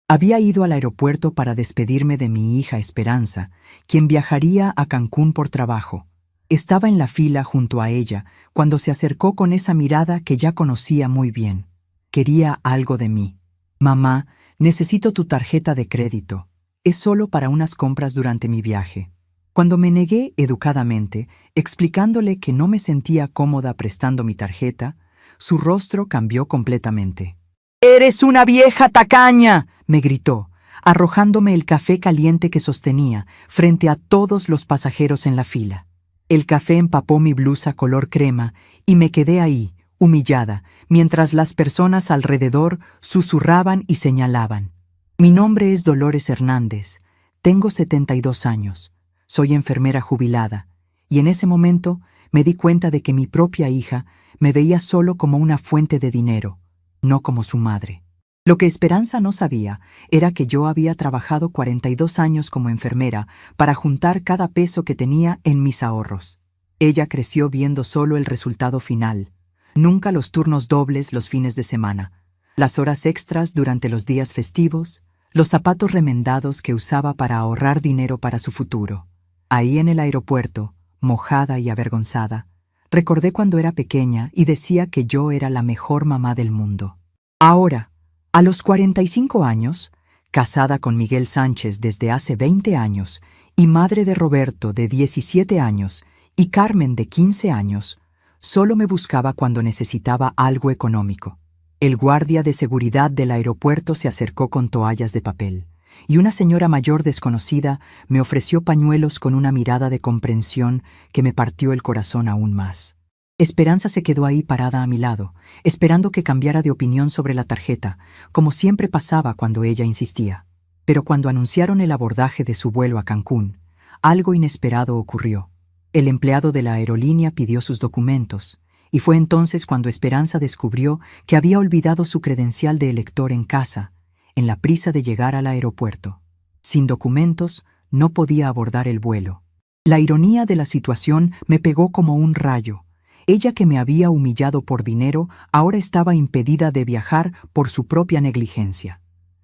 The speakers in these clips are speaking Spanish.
Había ido al aeropuerto para despedirme de mi hija Esperanza, quien viajaría a Cancún por trabajo. Estaba en la fila junto a ella cuando se acercó con esa mirada que ya conocía muy bien. Quería algo de mí. «Mamá, necesito tu tarjeta de crédito. Es solo para unas compras durante mi viaje». Cuando me negué educadamente, explicándole que no me sentía cómoda prestando mi tarjeta, su rostro cambió completamente. «¡Eres una vieja tacaña!», me gritó, arrojándome el café caliente que sostenía frente a todos los pasajeros en la fila. El café empapó mi blusa color crema y me quedé ahí, humillada, mientras las personas alrededor susurraban y señalaban. «Mi nombre es Dolores Hernández. Tengo 72 años. Soy enfermera jubilada». Y en ese momento me di cuenta de que mi propia hija me veía solo como una fuente de dinero, no como su madre. Lo que Esperanza no sabía era que yo había trabajado 42 años como enfermera para juntar cada peso que tenía en mis ahorros. Ella creció viendo solo el resultado final, nunca los turnos dobles los fines de semana, las horas extras durante los días festivos, los zapatos remendados que usaba para ahorrar dinero para su futuro. Ahí en el aeropuerto, mojada y avergonzada, recordé cuando era pequeña y decía que yo era la mejor mamá del mundo. Ahora, a los 45 años, casada con Miguel Sánchez desde hace 20 años y madre de Roberto de 17 años y Carmen de 15 años, solo me buscaba cuando necesitaba algo económico. El guardia de seguridad del aeropuerto se acercó con toallas de papel y una señora mayor desconocida me ofreció pañuelos con una mirada de comprensión que me partió el corazón aún más. Esperanza se quedó ahí parada a mi lado, esperando que cambiara de opinión sobre la tarjeta, como siempre pasaba cuando ella insistía. Pero cuando anunciaron el abordaje de su vuelo a Cancún, algo inesperado ocurrió. El empleado de la aerolínea pidió sus documentos, y fue entonces cuando Esperanza descubrió que había olvidado su credencial de elector en casa, en la prisa de llegar al aeropuerto. Sin documentos, no podía abordar el vuelo. La ironía de la situación me pegó como un rayo. Ella que me había humillado por dinero, ahora estaba impedida de viajar por su propia negligencia.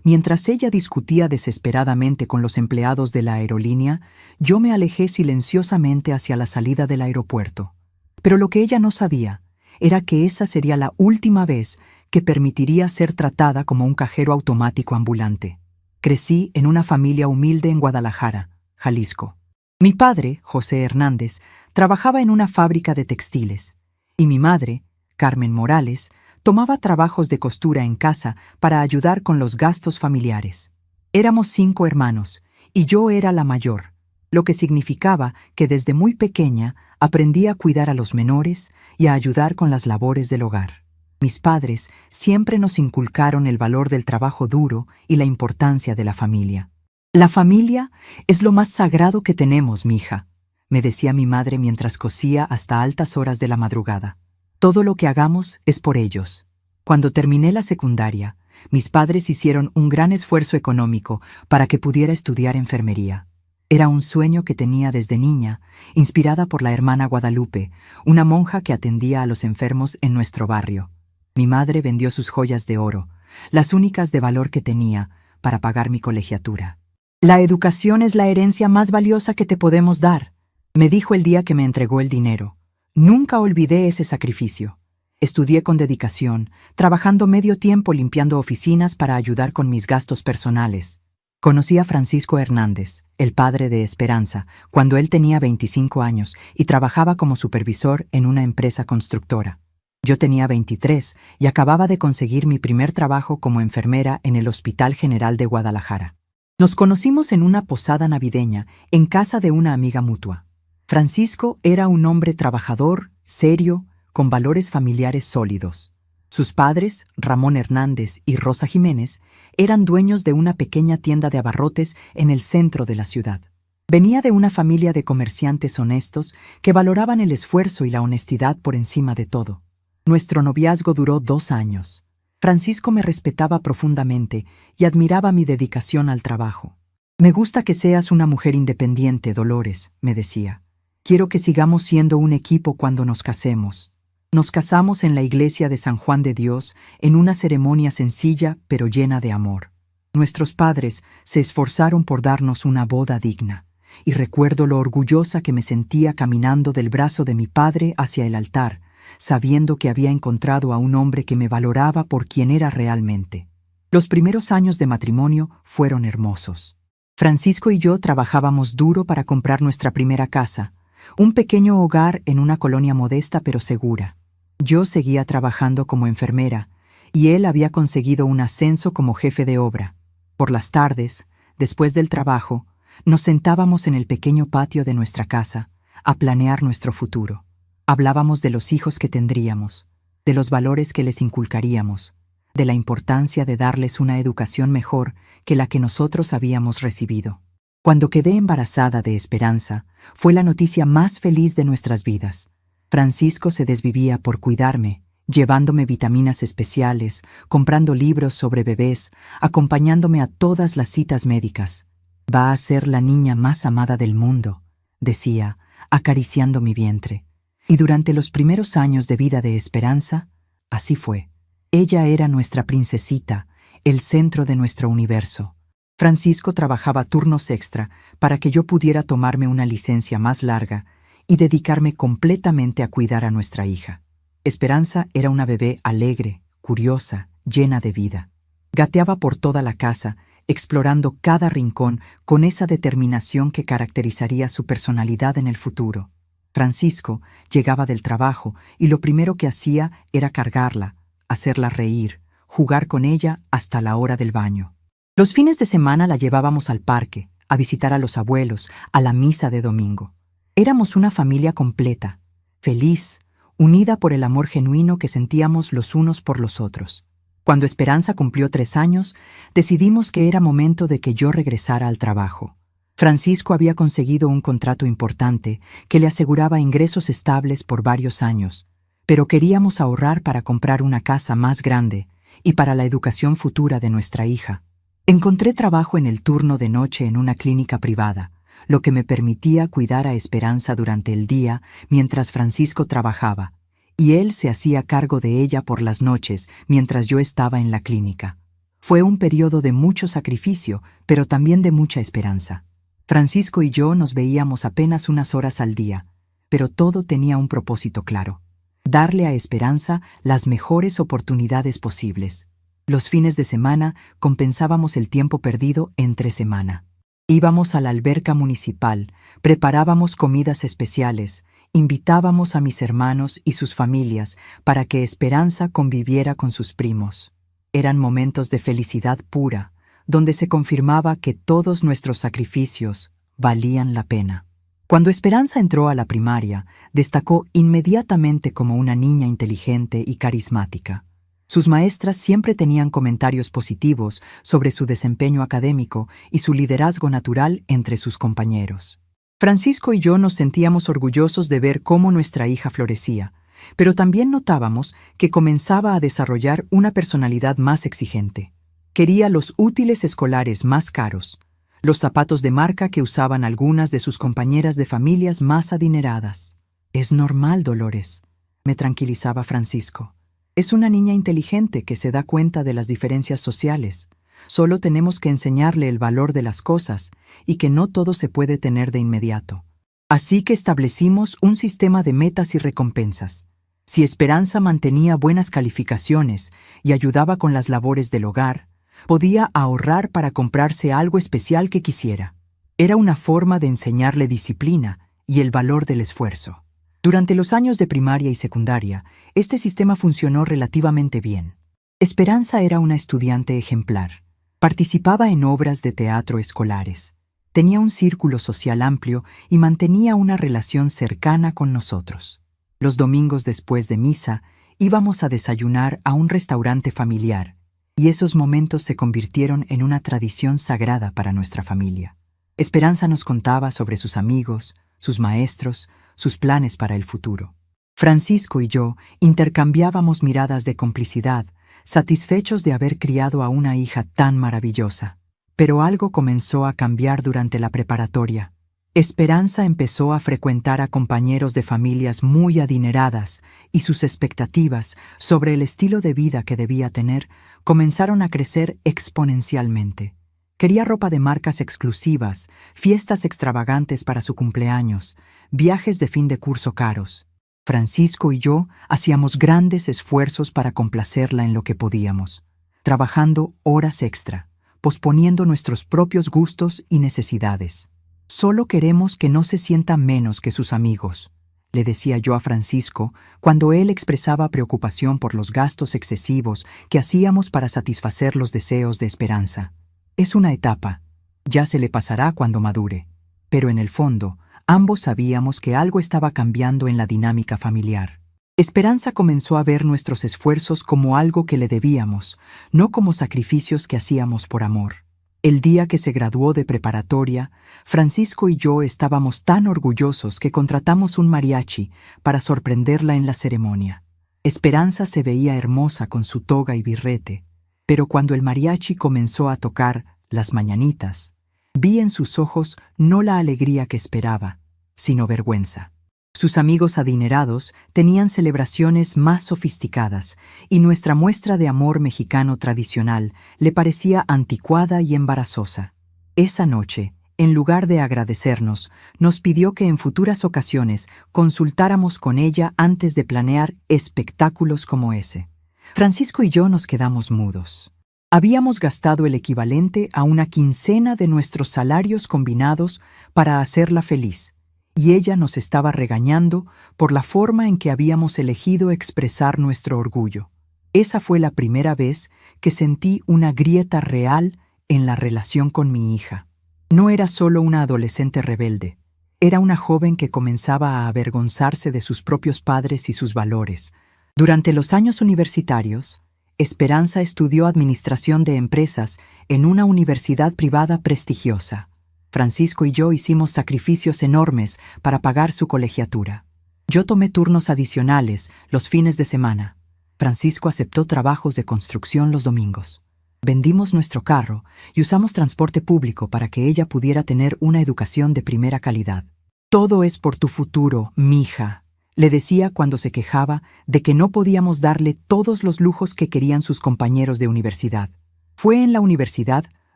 Mientras ella discutía desesperadamente con los empleados de la aerolínea, yo me alejé silenciosamente hacia la salida del aeropuerto. Pero lo que ella no sabía era que esa sería la última vez que permitiría ser tratada como un cajero automático ambulante. Crecí en una familia humilde en Guadalajara, Jalisco. Mi padre, José Hernández, trabajaba en una fábrica de textiles, y mi madre, Carmen Morales, tomaba trabajos de costura en casa para ayudar con los gastos familiares. Éramos 5 hermanos, y yo era la mayor, lo que significaba que desde muy pequeña aprendí a cuidar a los menores y a ayudar con las labores del hogar. Mis padres siempre nos inculcaron el valor del trabajo duro y la importancia de la familia. «La familia es lo más sagrado que tenemos, mija», me decía mi madre mientras cosía hasta altas horas de la madrugada. «Todo lo que hagamos es por ellos». Cuando terminé la secundaria, mis padres hicieron un gran esfuerzo económico para que pudiera estudiar enfermería. Era un sueño que tenía desde niña, inspirada por la hermana Guadalupe, una monja que atendía a los enfermos en nuestro barrio. Mi madre vendió sus joyas de oro, las únicas de valor que tenía, para pagar mi colegiatura. «La educación es la herencia más valiosa que te podemos dar», me dijo el día que me entregó el dinero. Nunca olvidé ese sacrificio. Estudié con dedicación, trabajando medio tiempo limpiando oficinas para ayudar con mis gastos personales. Conocí a Francisco Hernández, el padre de Esperanza, cuando él tenía 25 años y trabajaba como supervisor en una empresa constructora. Yo tenía 23 y acababa de conseguir mi primer trabajo como enfermera en el Hospital General de Guadalajara. Nos conocimos en una posada navideña en casa de una amiga mutua. Francisco era un hombre trabajador, serio, con valores familiares sólidos. Sus padres, Ramón Hernández y Rosa Jiménez, eran dueños de una pequeña tienda de abarrotes en el centro de la ciudad. Venía de una familia de comerciantes honestos que valoraban el esfuerzo y la honestidad por encima de todo. Nuestro noviazgo duró 2 años. Francisco me respetaba profundamente y admiraba mi dedicación al trabajo. «Me gusta que seas una mujer independiente, Dolores», me decía. «Quiero que sigamos siendo un equipo cuando nos casemos». Nos casamos en la iglesia de San Juan de Dios en una ceremonia sencilla pero llena de amor. Nuestros padres se esforzaron por darnos una boda digna, y recuerdo lo orgullosa que me sentía caminando del brazo de mi padre hacia el altar, sabiendo que había encontrado a un hombre que me valoraba por quien era realmente. Los primeros años de matrimonio fueron hermosos. Francisco y yo trabajábamos duro para comprar nuestra primera casa, un pequeño hogar en una colonia modesta pero segura. Yo seguía trabajando como enfermera, y él había conseguido un ascenso como jefe de obra. Por las tardes, después del trabajo, nos sentábamos en el pequeño patio de nuestra casa a planear nuestro futuro. Hablábamos de los hijos que tendríamos, de los valores que les inculcaríamos, de la importancia de darles una educación mejor que la que nosotros habíamos recibido. Cuando quedé embarazada de Esperanza, fue la noticia más feliz de nuestras vidas. Francisco se desvivía por cuidarme, llevándome vitaminas especiales, comprando libros sobre bebés, acompañándome a todas las citas médicas. «Va a ser la niña más amada del mundo», decía, acariciando mi vientre. Y durante los primeros años de vida de Esperanza, así fue. Ella era nuestra princesita, el centro de nuestro universo. Francisco trabajaba turnos extra para que yo pudiera tomarme una licencia más larga y dedicarme completamente a cuidar a nuestra hija. Esperanza era una bebé alegre, curiosa, llena de vida. Gateaba por toda la casa, explorando cada rincón con esa determinación que caracterizaría su personalidad en el futuro. Francisco llegaba del trabajo y lo primero que hacía era cargarla, hacerla reír, jugar con ella hasta la hora del baño. Los fines de semana la llevábamos al parque, a visitar a los abuelos, a la misa de domingo. Éramos una familia completa, feliz, unida por el amor genuino que sentíamos los unos por los otros. Cuando Esperanza cumplió 3 años, decidimos que era momento de que yo regresara al trabajo. Francisco había conseguido un contrato importante que le aseguraba ingresos estables por varios años, pero queríamos ahorrar para comprar una casa más grande y para la educación futura de nuestra hija. Encontré trabajo en el turno de noche en una clínica privada, lo que me permitía cuidar a Esperanza durante el día mientras Francisco trabajaba, y él se hacía cargo de ella por las noches mientras yo estaba en la clínica. Fue un periodo de mucho sacrificio, pero también de mucha esperanza. Francisco y yo nos veíamos apenas unas horas al día, pero todo tenía un propósito claro: darle a Esperanza las mejores oportunidades posibles. Los fines de semana compensábamos el tiempo perdido entre semana. Íbamos a la alberca municipal, preparábamos comidas especiales, invitábamos a mis hermanos y sus familias para que Esperanza conviviera con sus primos. Eran momentos de felicidad pura, donde se confirmaba que todos nuestros sacrificios valían la pena. Cuando Esperanza entró a la primaria, destacó inmediatamente como una niña inteligente y carismática. Sus maestras siempre tenían comentarios positivos sobre su desempeño académico y su liderazgo natural entre sus compañeros. Francisco y yo nos sentíamos orgullosos de ver cómo nuestra hija florecía, pero también notábamos que comenzaba a desarrollar una personalidad más exigente. Quería los útiles escolares más caros, los zapatos de marca que usaban algunas de sus compañeras de familias más adineradas. «Es normal, Dolores», me tranquilizaba Francisco. «Es una niña inteligente que se da cuenta de las diferencias sociales. Solo tenemos que enseñarle el valor de las cosas y que no todo se puede tener de inmediato». Así que establecimos un sistema de metas y recompensas. Si Esperanza mantenía buenas calificaciones y ayudaba con las labores del hogar, podía ahorrar para comprarse algo especial que quisiera. Era una forma de enseñarle disciplina y el valor del esfuerzo. Durante los años de primaria y secundaria, este sistema funcionó relativamente bien. Esperanza era una estudiante ejemplar. Participaba en obras de teatro escolares. Tenía un círculo social amplio y mantenía una relación cercana con nosotros. Los domingos después de misa, íbamos a desayunar a un restaurante familiar, y esos momentos se convirtieron en una tradición sagrada para nuestra familia. Esperanza nos contaba sobre sus amigos, sus maestros, sus planes para el futuro. Francisco y yo intercambiábamos miradas de complicidad, satisfechos de haber criado a una hija tan maravillosa. Pero algo comenzó a cambiar durante la preparatoria. Esperanza empezó a frecuentar a compañeros de familias muy adineradas y sus expectativas sobre el estilo de vida que debía tener comenzaron a crecer exponencialmente. Quería ropa de marcas exclusivas, fiestas extravagantes para su cumpleaños, viajes de fin de curso caros. Francisco y yo hacíamos grandes esfuerzos para complacerla en lo que podíamos, trabajando horas extra, posponiendo nuestros propios gustos y necesidades. Solo queremos que no se sienta menos que sus amigos, le decía yo a Francisco cuando él expresaba preocupación por los gastos excesivos que hacíamos para satisfacer los deseos de Esperanza. Es una etapa, ya se le pasará cuando madure. Pero en el fondo, ambos sabíamos que algo estaba cambiando en la dinámica familiar. Esperanza comenzó a ver nuestros esfuerzos como algo que le debíamos, no como sacrificios que hacíamos por amor. El día que se graduó de preparatoria, Francisco y yo estábamos tan orgullosos que contratamos un mariachi para sorprenderla en la ceremonia. Esperanza se veía hermosa con su toga y birrete, pero cuando el mariachi comenzó a tocar Las Mañanitas, vi en sus ojos no la alegría que esperaba, sino vergüenza. Sus amigos adinerados tenían celebraciones más sofisticadas y nuestra muestra de amor mexicano tradicional le parecía anticuada y embarazosa. Esa noche, en lugar de agradecernos, nos pidió que en futuras ocasiones consultáramos con ella antes de planear espectáculos como ese. Francisco y yo nos quedamos mudos. Habíamos gastado el equivalente a una quincena de nuestros salarios combinados para hacerla feliz, y ella nos estaba regañando por la forma en que habíamos elegido expresar nuestro orgullo. Esa fue la primera vez que sentí una grieta real en la relación con mi hija. No era solo una adolescente rebelde, era una joven que comenzaba a avergonzarse de sus propios padres y sus valores. Durante los años universitarios, Esperanza estudió administración de empresas en una universidad privada prestigiosa. Francisco y yo hicimos sacrificios enormes para pagar su colegiatura. Yo tomé turnos adicionales los fines de semana. Francisco aceptó trabajos de construcción los domingos. Vendimos nuestro carro y usamos transporte público para que ella pudiera tener una educación de primera calidad. Todo es por tu futuro, mija, le decía cuando se quejaba de que no podíamos darle todos los lujos que querían sus compañeros de universidad. Fue en la universidad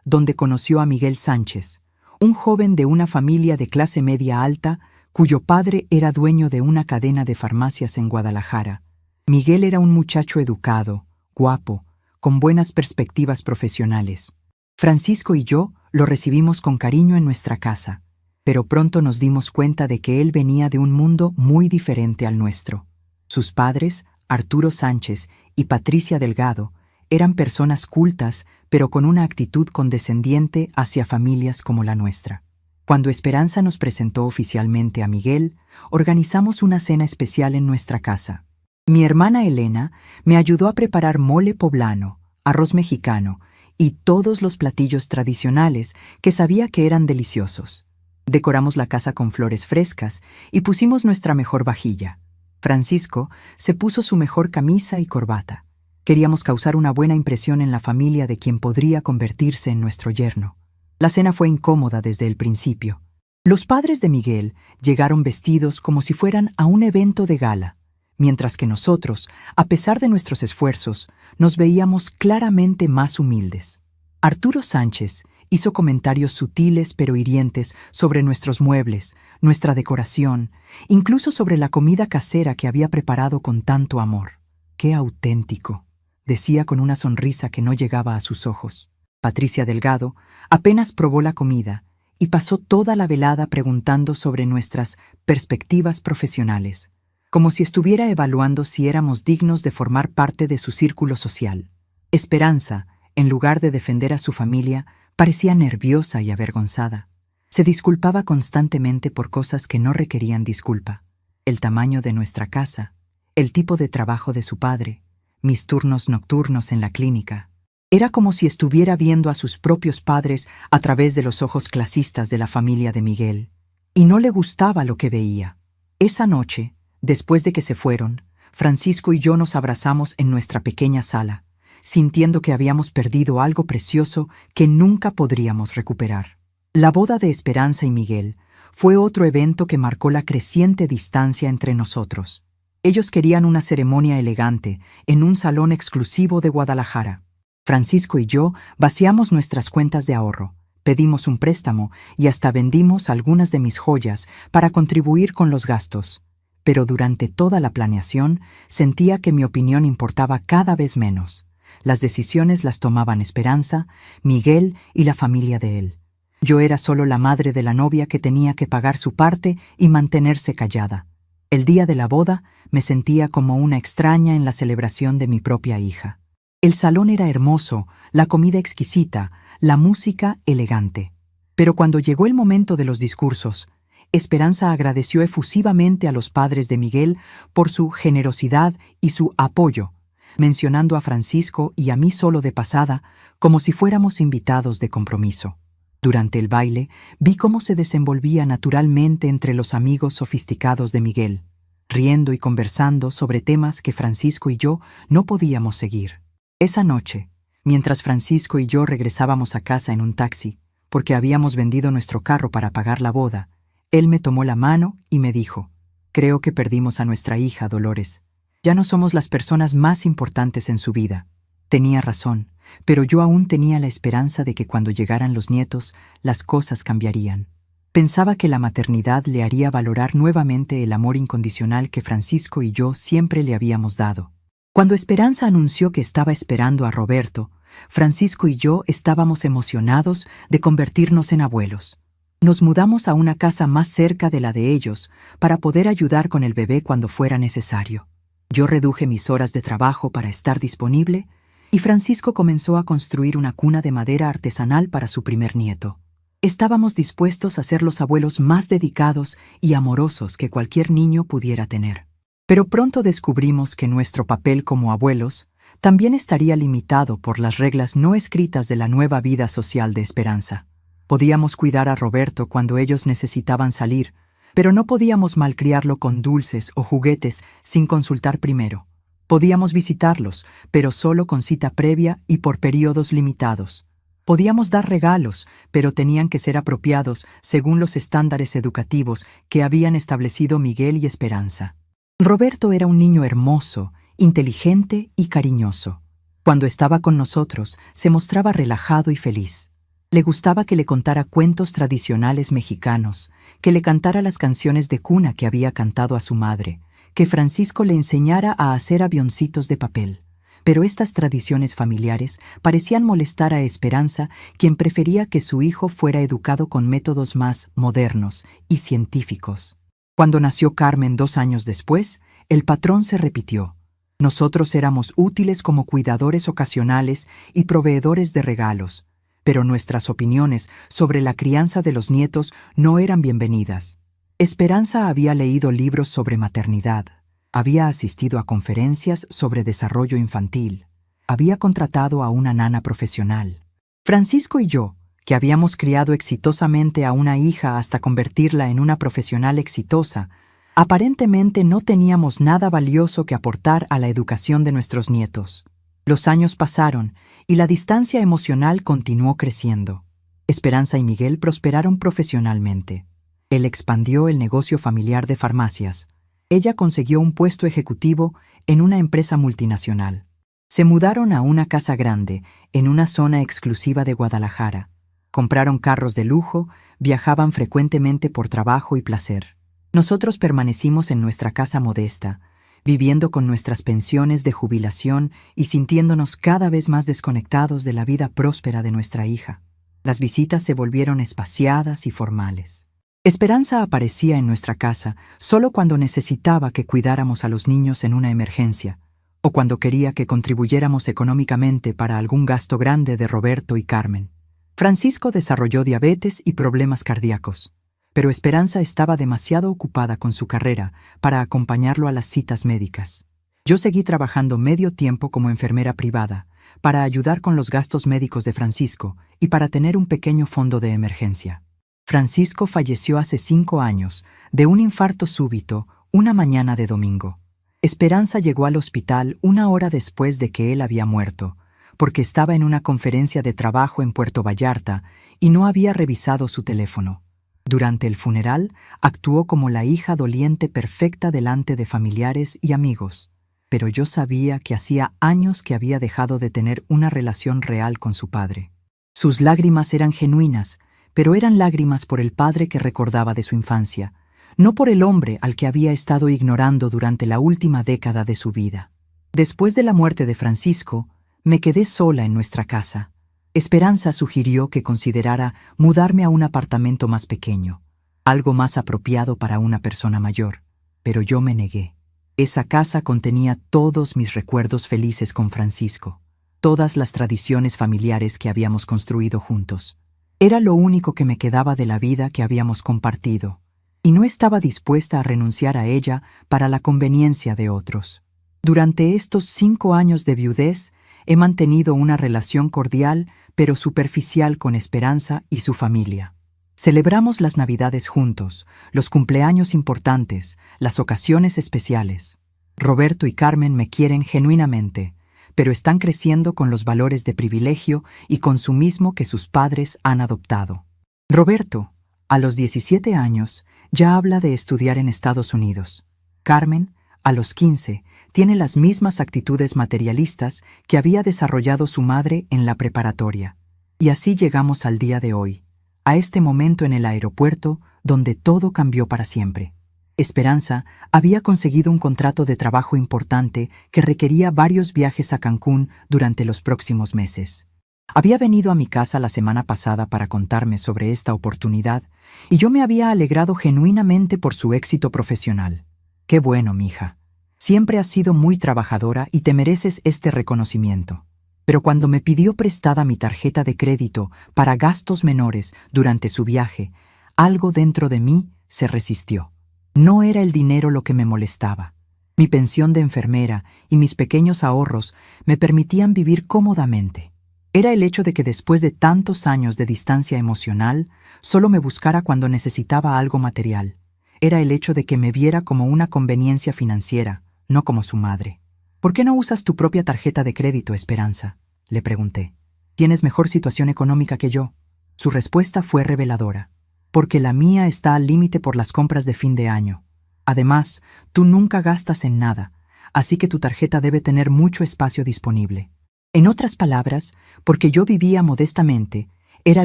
donde conoció a Miguel Sánchez, un joven de una familia de clase media alta cuyo padre era dueño de una cadena de farmacias en Guadalajara. Miguel era un muchacho educado, guapo, con buenas perspectivas profesionales. Francisco y yo lo recibimos con cariño en nuestra casa, pero pronto nos dimos cuenta de que él venía de un mundo muy diferente al nuestro. Sus padres, Arturo Sánchez y Patricia Delgado, eran personas cultas, pero con una actitud condescendiente hacia familias como la nuestra. Cuando Esperanza nos presentó oficialmente a Miguel, organizamos una cena especial en nuestra casa. Mi hermana Elena me ayudó a preparar mole poblano, arroz mexicano y todos los platillos tradicionales que sabía que eran deliciosos. Decoramos la casa con flores frescas y pusimos nuestra mejor vajilla. Francisco se puso su mejor camisa y corbata. Queríamos causar una buena impresión en la familia de quien podría convertirse en nuestro yerno. La cena fue incómoda desde el principio. Los padres de Miguel llegaron vestidos como si fueran a un evento de gala, mientras que nosotros, a pesar de nuestros esfuerzos, nos veíamos claramente más humildes. Arturo Sánchez hizo comentarios sutiles pero hirientes sobre nuestros muebles, nuestra decoración, incluso sobre la comida casera que había preparado con tanto amor. ¡Qué auténtico!, decía con una sonrisa que no llegaba a sus ojos. Patricia Delgado apenas probó la comida y pasó toda la velada preguntando sobre nuestras perspectivas profesionales, como si estuviera evaluando si éramos dignos de formar parte de su círculo social. Esperanza, en lugar de defender a su familia, parecía nerviosa y avergonzada. Se disculpaba constantemente por cosas que no requerían disculpa: el tamaño de nuestra casa, el tipo de trabajo de su padre, mis turnos nocturnos en la clínica. Era como si estuviera viendo a sus propios padres a través de los ojos clasistas de la familia de Miguel. Y no le gustaba lo que veía. Esa noche, después de que se fueron, Francisco y yo nos abrazamos en nuestra pequeña sala, sintiendo que habíamos perdido algo precioso que nunca podríamos recuperar. La boda de Esperanza y Miguel fue otro evento que marcó la creciente distancia entre nosotros. Ellos querían una ceremonia elegante en un salón exclusivo de Guadalajara. Francisco y yo vaciamos nuestras cuentas de ahorro, pedimos un préstamo y hasta vendimos algunas de mis joyas para contribuir con los gastos. Pero durante toda la planeación sentía que mi opinión importaba cada vez menos. Las decisiones las tomaban Esperanza, Miguel y la familia de él. Yo era solo la madre de la novia que tenía que pagar su parte y mantenerse callada. El día de la boda me sentía como una extraña en la celebración de mi propia hija. El salón era hermoso, la comida exquisita, la música elegante. Pero cuando llegó el momento de los discursos, Esperanza agradeció efusivamente a los padres de Miguel por su generosidad y su apoyo, mencionando a Francisco y a mí solo de pasada, como si fuéramos invitados de compromiso. Durante el baile, vi cómo se desenvolvía naturalmente entre los amigos sofisticados de Miguel, riendo y conversando sobre temas que Francisco y yo no podíamos seguir. Esa noche, mientras Francisco y yo regresábamos a casa en un taxi, porque habíamos vendido nuestro carro para pagar la boda, él me tomó la mano y me dijo: «Creo que perdimos a nuestra hija, Dolores. Ya no somos las personas más importantes en su vida». Tenía razón, pero yo aún tenía la esperanza de que cuando llegaran los nietos, las cosas cambiarían. Pensaba que la maternidad le haría valorar nuevamente el amor incondicional que Francisco y yo siempre le habíamos dado. Cuando Esperanza anunció que estaba esperando a Roberto, Francisco y yo estábamos emocionados de convertirnos en abuelos. Nos mudamos a una casa más cerca de la de ellos para poder ayudar con el bebé cuando fuera necesario. Yo reduje mis horas de trabajo para estar disponible y Francisco comenzó a construir una cuna de madera artesanal para su primer nieto. Estábamos dispuestos a ser los abuelos más dedicados y amorosos que cualquier niño pudiera tener. Pero pronto descubrimos que nuestro papel como abuelos también estaría limitado por las reglas no escritas de la nueva vida social de Esperanza. Podíamos cuidar a Roberto cuando ellos necesitaban salir, pero no podíamos malcriarlo con dulces o juguetes sin consultar primero. Podíamos visitarlos, pero solo con cita previa y por periodos limitados. Podíamos dar regalos, pero tenían que ser apropiados según los estándares educativos que habían establecido Miguel y Esperanza. Roberto era un niño hermoso, inteligente y cariñoso. Cuando estaba con nosotros, se mostraba relajado y feliz. Le gustaba que le contara cuentos tradicionales mexicanos, que le cantara las canciones de cuna que había cantado a su madre, que Francisco le enseñara a hacer avioncitos de papel. Pero estas tradiciones familiares parecían molestar a Esperanza, quien prefería que su hijo fuera educado con métodos más modernos y científicos. Cuando nació Carmen 2 años después, el patrón se repitió. Nosotros éramos útiles como cuidadores ocasionales y proveedores de regalos, pero nuestras opiniones sobre la crianza de los nietos no eran bienvenidas. Esperanza había leído libros sobre maternidad, había asistido a conferencias sobre desarrollo infantil, había contratado a una nana profesional. Francisco y yo, que habíamos criado exitosamente a una hija hasta convertirla en una profesional exitosa, aparentemente no teníamos nada valioso que aportar a la educación de nuestros nietos. Los años pasaron y la distancia emocional continuó creciendo. Esperanza y Miguel prosperaron profesionalmente. Él expandió el negocio familiar de farmacias. Ella consiguió un puesto ejecutivo en una empresa multinacional. Se mudaron a una casa grande en una zona exclusiva de Guadalajara. Compraron carros de lujo, viajaban frecuentemente por trabajo y placer. Nosotros permanecimos en nuestra casa modesta, viviendo con nuestras pensiones de jubilación y sintiéndonos cada vez más desconectados de la vida próspera de nuestra hija. Las visitas se volvieron espaciadas y formales. Esperanza aparecía en nuestra casa solo cuando necesitaba que cuidáramos a los niños en una emergencia, o cuando quería que contribuyéramos económicamente para algún gasto grande de Roberto y Carmen. Francisco desarrolló diabetes y problemas cardíacos, pero Esperanza estaba demasiado ocupada con su carrera para acompañarlo a las citas médicas. Yo seguí trabajando medio tiempo como enfermera privada para ayudar con los gastos médicos de Francisco y para tener un pequeño fondo de emergencia. Francisco falleció hace 5 años de un infarto súbito una mañana de domingo. Esperanza llegó al hospital 1 hora después de que él había muerto, porque estaba en una conferencia de trabajo en Puerto Vallarta y no había revisado su teléfono. Durante el funeral, actuó como la hija doliente perfecta delante de familiares y amigos. pero yo sabía que hacía años que había dejado de tener una relación real con su padre. Sus lágrimas eran genuinas, pero eran lágrimas por el padre que recordaba de su infancia, no por el hombre al que había estado ignorando durante la última década de su vida. Después de la muerte de Francisco, me quedé sola en nuestra casa. Esperanza sugirió que considerara mudarme a un apartamento más pequeño, algo más apropiado para una persona mayor, pero yo me negué. Esa casa contenía todos mis recuerdos felices con Francisco, todas las tradiciones familiares que habíamos construido juntos. Era lo único que me quedaba de la vida que habíamos compartido, y no estaba dispuesta a renunciar a ella para la conveniencia de otros. Durante estos 5 años de viudez, he mantenido una relación cordial pero superficial con Esperanza y su familia. Celebramos las Navidades juntos, los cumpleaños importantes, las ocasiones especiales. Roberto y Carmen me quieren genuinamente, pero están creciendo con los valores de privilegio y consumismo que sus padres han adoptado. Roberto, a los 17 años, ya habla de estudiar en Estados Unidos. Carmen, a los 15, tiene las mismas actitudes materialistas que había desarrollado su madre en la preparatoria. Y así llegamos al día de hoy, a este momento en el aeropuerto donde todo cambió para siempre. Esperanza había conseguido un contrato de trabajo importante que requería varios viajes a Cancún durante los próximos meses. Había venido a mi casa la semana pasada para contarme sobre esta oportunidad y yo me había alegrado genuinamente por su éxito profesional. Qué bueno, mija. Siempre has sido muy trabajadora y te mereces este reconocimiento. Pero cuando me pidió prestada mi tarjeta de crédito para gastos menores durante su viaje, algo dentro de mí se resistió. No era el dinero lo que me molestaba. Mi pensión de enfermera y mis pequeños ahorros me permitían vivir cómodamente. Era el hecho de que después de tantos años de distancia emocional, solo me buscara cuando necesitaba algo material. Era el hecho de que me viera como una conveniencia financiera, no como su madre. ¿Por qué no usas tu propia tarjeta de crédito, Esperanza?, le pregunté. ¿Tienes mejor situación económica que yo? Su respuesta fue reveladora. Porque la mía está al límite por las compras de fin de año. Además, tú nunca gastas en nada, así que tu tarjeta debe tener mucho espacio disponible. En otras palabras, porque yo vivía modestamente, era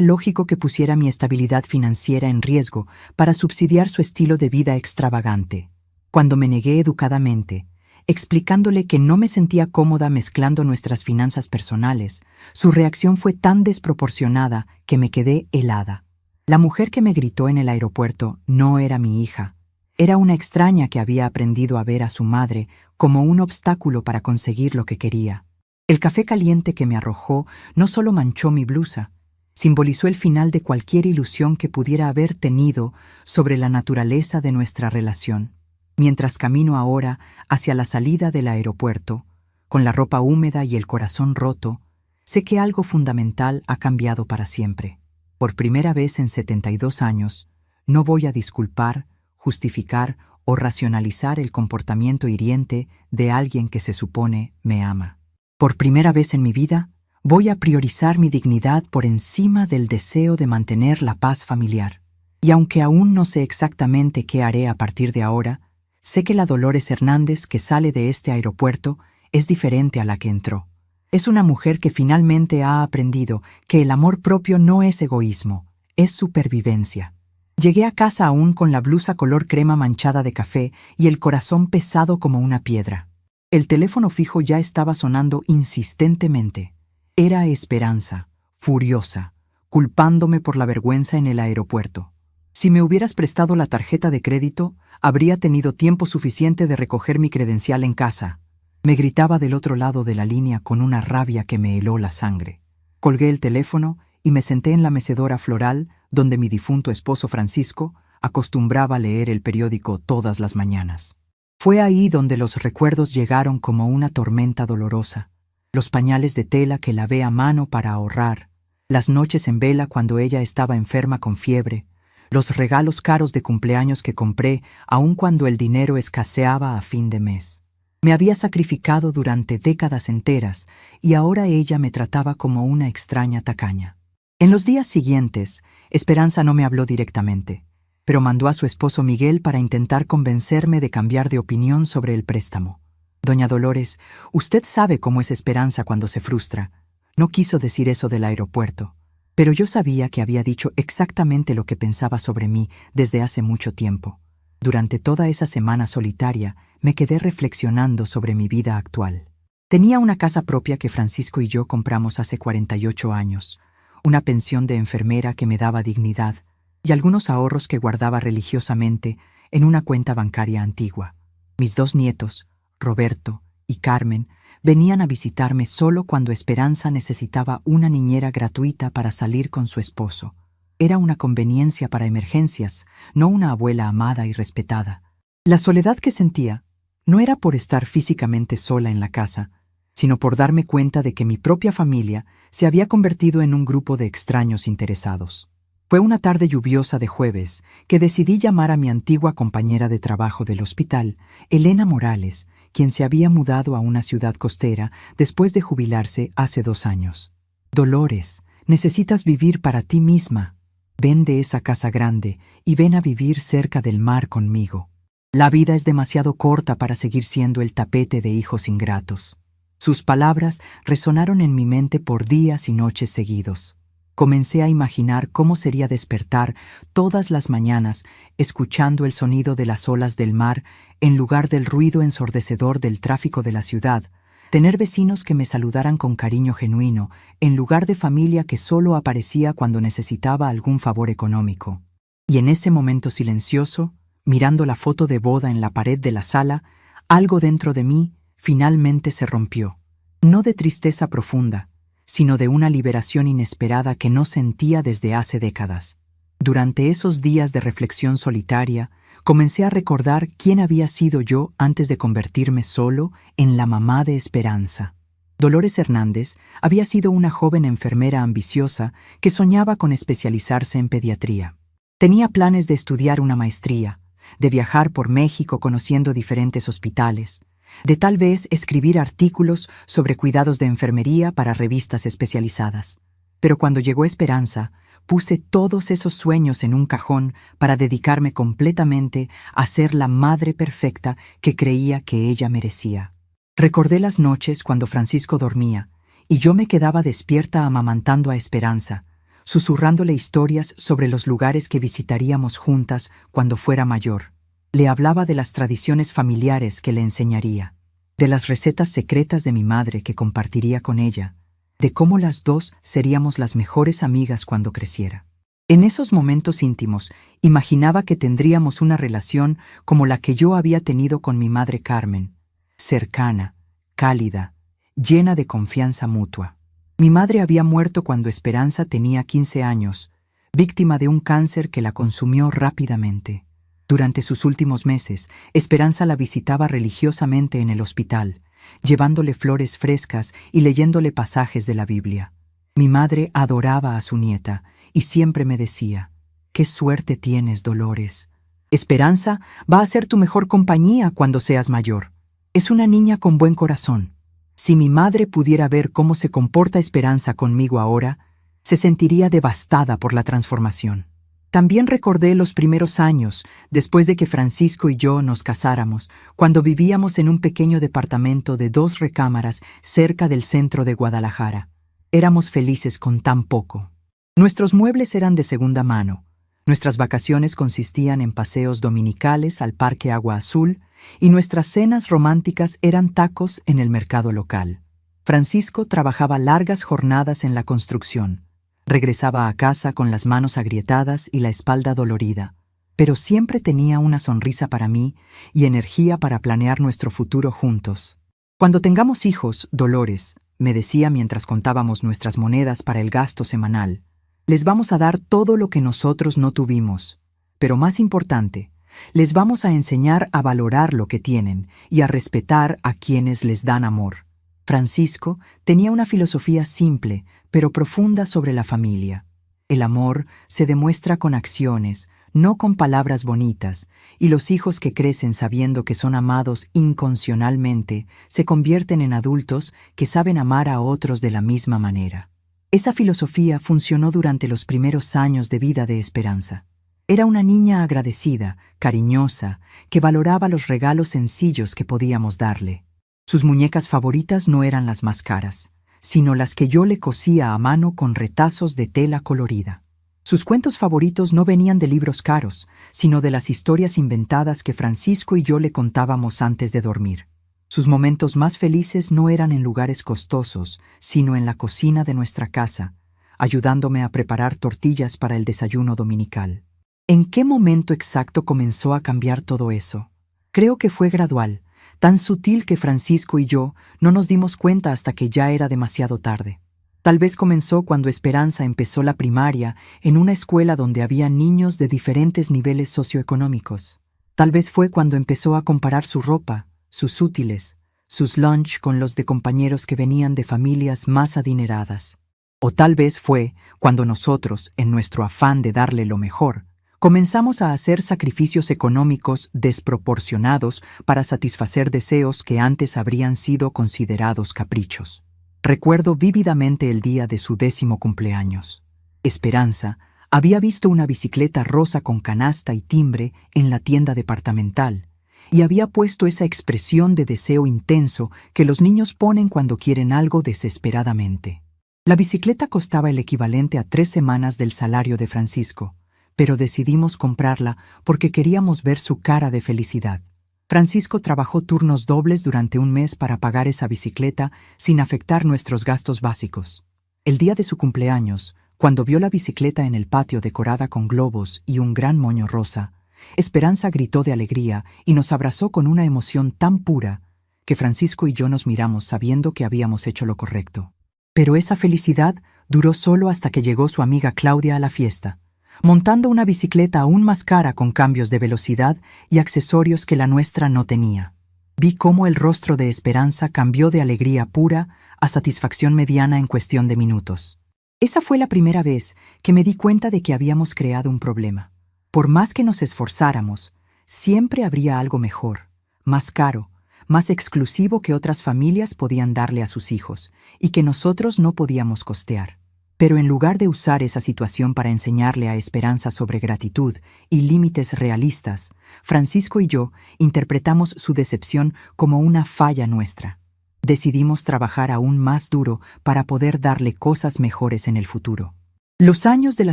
lógico que pusiera mi estabilidad financiera en riesgo para subsidiar su estilo de vida extravagante. Cuando me negué educadamente, explicándole que no me sentía cómoda mezclando nuestras finanzas personales, su reacción fue tan desproporcionada que me quedé helada. La mujer que me gritó en el aeropuerto no era mi hija. Era una extraña que había aprendido a ver a su madre como un obstáculo para conseguir lo que quería. El café caliente que me arrojó no solo manchó mi blusa, simbolizó el final de cualquier ilusión que pudiera haber tenido sobre la naturaleza de nuestra relación. Mientras camino ahora hacia la salida del aeropuerto, con la ropa húmeda y el corazón roto, sé que algo fundamental ha cambiado para siempre. Por primera vez en 72 años, no voy a disculpar, justificar o racionalizar el comportamiento hiriente de alguien que se supone me ama. Por primera vez en mi vida, voy a priorizar mi dignidad por encima del deseo de mantener la paz familiar. Y aunque aún no sé exactamente qué haré a partir de ahora, sé que la Dolores Hernández que sale de este aeropuerto es diferente a la que entró. Es una mujer que finalmente ha aprendido que el amor propio no es egoísmo, es supervivencia. Llegué a casa aún con la blusa color crema manchada de café y el corazón pesado como una piedra. El teléfono fijo ya estaba sonando insistentemente. Era Esperanza, furiosa, culpándome por la vergüenza en el aeropuerto. Si me hubieras prestado la tarjeta de crédito, habría tenido tiempo suficiente de recoger mi credencial en casa. Me gritaba del otro lado de la línea con una rabia que me heló la sangre. Colgué el teléfono y me senté en la mecedora floral donde mi difunto esposo Francisco acostumbraba leer el periódico todas las mañanas. Fue ahí donde los recuerdos llegaron como una tormenta dolorosa. Los pañales de tela que lavé a mano para ahorrar, las noches en vela cuando ella estaba enferma con fiebre, los regalos caros de cumpleaños que compré aun cuando el dinero escaseaba a fin de mes. Me había sacrificado durante décadas enteras y ahora ella me trataba como una extraña tacaña. En los días siguientes, Esperanza no me habló directamente, pero mandó a su esposo Miguel para intentar convencerme de cambiar de opinión sobre el préstamo. Doña Dolores, usted sabe cómo es Esperanza cuando se frustra. No quiso decir eso del aeropuerto, pero yo sabía que había dicho exactamente lo que pensaba sobre mí desde hace mucho tiempo. Durante toda esa semana solitaria, me quedé reflexionando sobre mi vida actual. Tenía una casa propia que Francisco y yo compramos hace 48 años, una pensión de enfermera que me daba dignidad y algunos ahorros que guardaba religiosamente en una cuenta bancaria antigua. Mis 2 nietos, Roberto y Carmen, venían a visitarme solo cuando Esperanza necesitaba una niñera gratuita para salir con su esposo. Era una conveniencia para emergencias, no una abuela amada y respetada. La soledad que sentía no era por estar físicamente sola en la casa, sino por darme cuenta de que mi propia familia se había convertido en un grupo de extraños interesados. Fue una tarde lluviosa de jueves que decidí llamar a mi antigua compañera de trabajo del hospital, Elena Morales, quien se había mudado a una ciudad costera después de jubilarse hace 2 años. Dolores, necesitas vivir para ti misma. Vende esa casa grande y ven a vivir cerca del mar conmigo. La vida es demasiado corta para seguir siendo el tapete de hijos ingratos. Sus palabras resonaron en mi mente por días y noches seguidos. Comencé a imaginar cómo sería despertar todas las mañanas escuchando el sonido de las olas del mar en lugar del ruido ensordecedor del tráfico de la ciudad, tener vecinos que me saludaran con cariño genuino en lugar de familia que solo aparecía cuando necesitaba algún favor económico. Y en ese momento silencioso, mirando la foto de boda en la pared de la sala, algo dentro de mí finalmente se rompió, no de tristeza profunda, sino de una liberación inesperada que no sentía desde hace décadas. Durante esos días de reflexión solitaria, comencé a recordar quién había sido yo antes de convertirme solo en la mamá de Esperanza. Dolores Hernández había sido una joven enfermera ambiciosa que soñaba con especializarse en pediatría. Tenía planes de estudiar una maestría, de viajar por México conociendo diferentes hospitales, de tal vez escribir artículos sobre cuidados de enfermería para revistas especializadas. Pero cuando llegó Esperanza, puse todos esos sueños en un cajón para dedicarme completamente a ser la madre perfecta que creía que ella merecía. Recordé las noches cuando Francisco dormía y yo me quedaba despierta amamantando a Esperanza, susurrándole historias sobre los lugares que visitaríamos juntas cuando fuera mayor. Le hablaba de las tradiciones familiares que le enseñaría, de las recetas secretas de mi madre que compartiría con ella, de cómo las dos seríamos las mejores amigas cuando creciera. En esos momentos íntimos, imaginaba que tendríamos una relación como la que yo había tenido con mi madre Carmen, cercana, cálida, llena de confianza mutua. Mi madre había muerto cuando Esperanza tenía 15 años, víctima de un cáncer que la consumió rápidamente. Durante sus últimos meses, Esperanza la visitaba religiosamente en el hospital, llevándole flores frescas y leyéndole pasajes de la Biblia. Mi madre adoraba a su nieta y siempre me decía: «¡Qué suerte tienes, Dolores! Esperanza va a ser tu mejor compañía cuando seas mayor. Es una niña con buen corazón. Si mi madre pudiera ver cómo se comporta Esperanza conmigo ahora, se sentiría devastada por la transformación». También recordé los primeros años, después de que Francisco y yo nos casáramos, cuando vivíamos en un pequeño departamento de 2 recámaras cerca del centro de Guadalajara. Éramos felices con tan poco. Nuestros muebles eran de segunda mano. Nuestras vacaciones consistían en paseos dominicales al Parque Agua Azul y nuestras cenas románticas eran tacos en el mercado local. Francisco trabajaba largas jornadas en la construcción. Regresaba a casa con las manos agrietadas y la espalda dolorida, pero siempre tenía una sonrisa para mí y energía para planear nuestro futuro juntos. «Cuando tengamos hijos, Dolores», me decía mientras contábamos nuestras monedas para el gasto semanal, «les vamos a dar todo lo que nosotros no tuvimos. Pero más importante, les vamos a enseñar a valorar lo que tienen y a respetar a quienes les dan amor». Francisco tenía una filosofía simple, pero profunda sobre la familia. El amor se demuestra con acciones, no con palabras bonitas, y los hijos que crecen sabiendo que son amados incondicionalmente se convierten en adultos que saben amar a otros de la misma manera. Esa filosofía funcionó durante los primeros años de vida de Esperanza. Era una niña agradecida, cariñosa, que valoraba los regalos sencillos que podíamos darle. Sus muñecas favoritas no eran las más caras, sino las que yo le cosía a mano con retazos de tela colorida. Sus cuentos favoritos no venían de libros caros, sino de las historias inventadas que Francisco y yo le contábamos antes de dormir. Sus momentos más felices no eran en lugares costosos, sino en la cocina de nuestra casa, ayudándome a preparar tortillas para el desayuno dominical. ¿En qué momento exacto comenzó a cambiar todo eso? Creo que fue gradual, tan sutil que Francisco y yo no nos dimos cuenta hasta que ya era demasiado tarde. Tal vez comenzó cuando Esperanza empezó la primaria en una escuela donde había niños de diferentes niveles socioeconómicos. Tal vez fue cuando empezó a comparar su ropa, sus útiles, sus lunch con los de compañeros que venían de familias más adineradas. O tal vez fue cuando nosotros, en nuestro afán de darle lo mejor, comenzamos a hacer sacrificios económicos desproporcionados para satisfacer deseos que antes habrían sido considerados caprichos. Recuerdo vívidamente el día de su 10º cumpleaños. Esperanza había visto una bicicleta rosa con canasta y timbre en la tienda departamental y había puesto esa expresión de deseo intenso que los niños ponen cuando quieren algo desesperadamente. La bicicleta costaba el equivalente a 3 semanas del salario de Francisco, pero decidimos comprarla porque queríamos ver su cara de felicidad. Francisco trabajó turnos dobles durante un mes para pagar esa bicicleta sin afectar nuestros gastos básicos. El día de su cumpleaños, cuando vio la bicicleta en el patio decorada con globos y un gran moño rosa, Esperanza gritó de alegría y nos abrazó con una emoción tan pura que Francisco y yo nos miramos sabiendo que habíamos hecho lo correcto. Pero esa felicidad duró solo hasta que llegó su amiga Claudia a la fiesta, montando una bicicleta aún más cara con cambios de velocidad y accesorios que la nuestra no tenía. Vi cómo el rostro de Esperanza cambió de alegría pura a satisfacción mediana en cuestión de minutos. Esa fue la primera vez que me di cuenta de que habíamos creado un problema. Por más que nos esforzáramos, siempre habría algo mejor, más caro, más exclusivo que otras familias podían darle a sus hijos y que nosotros no podíamos costear. Pero en lugar de usar esa situación para enseñarle a Esperanza sobre gratitud y límites realistas, Francisco y yo interpretamos su decepción como una falla nuestra. Decidimos trabajar aún más duro para poder darle cosas mejores en el futuro. Los años de la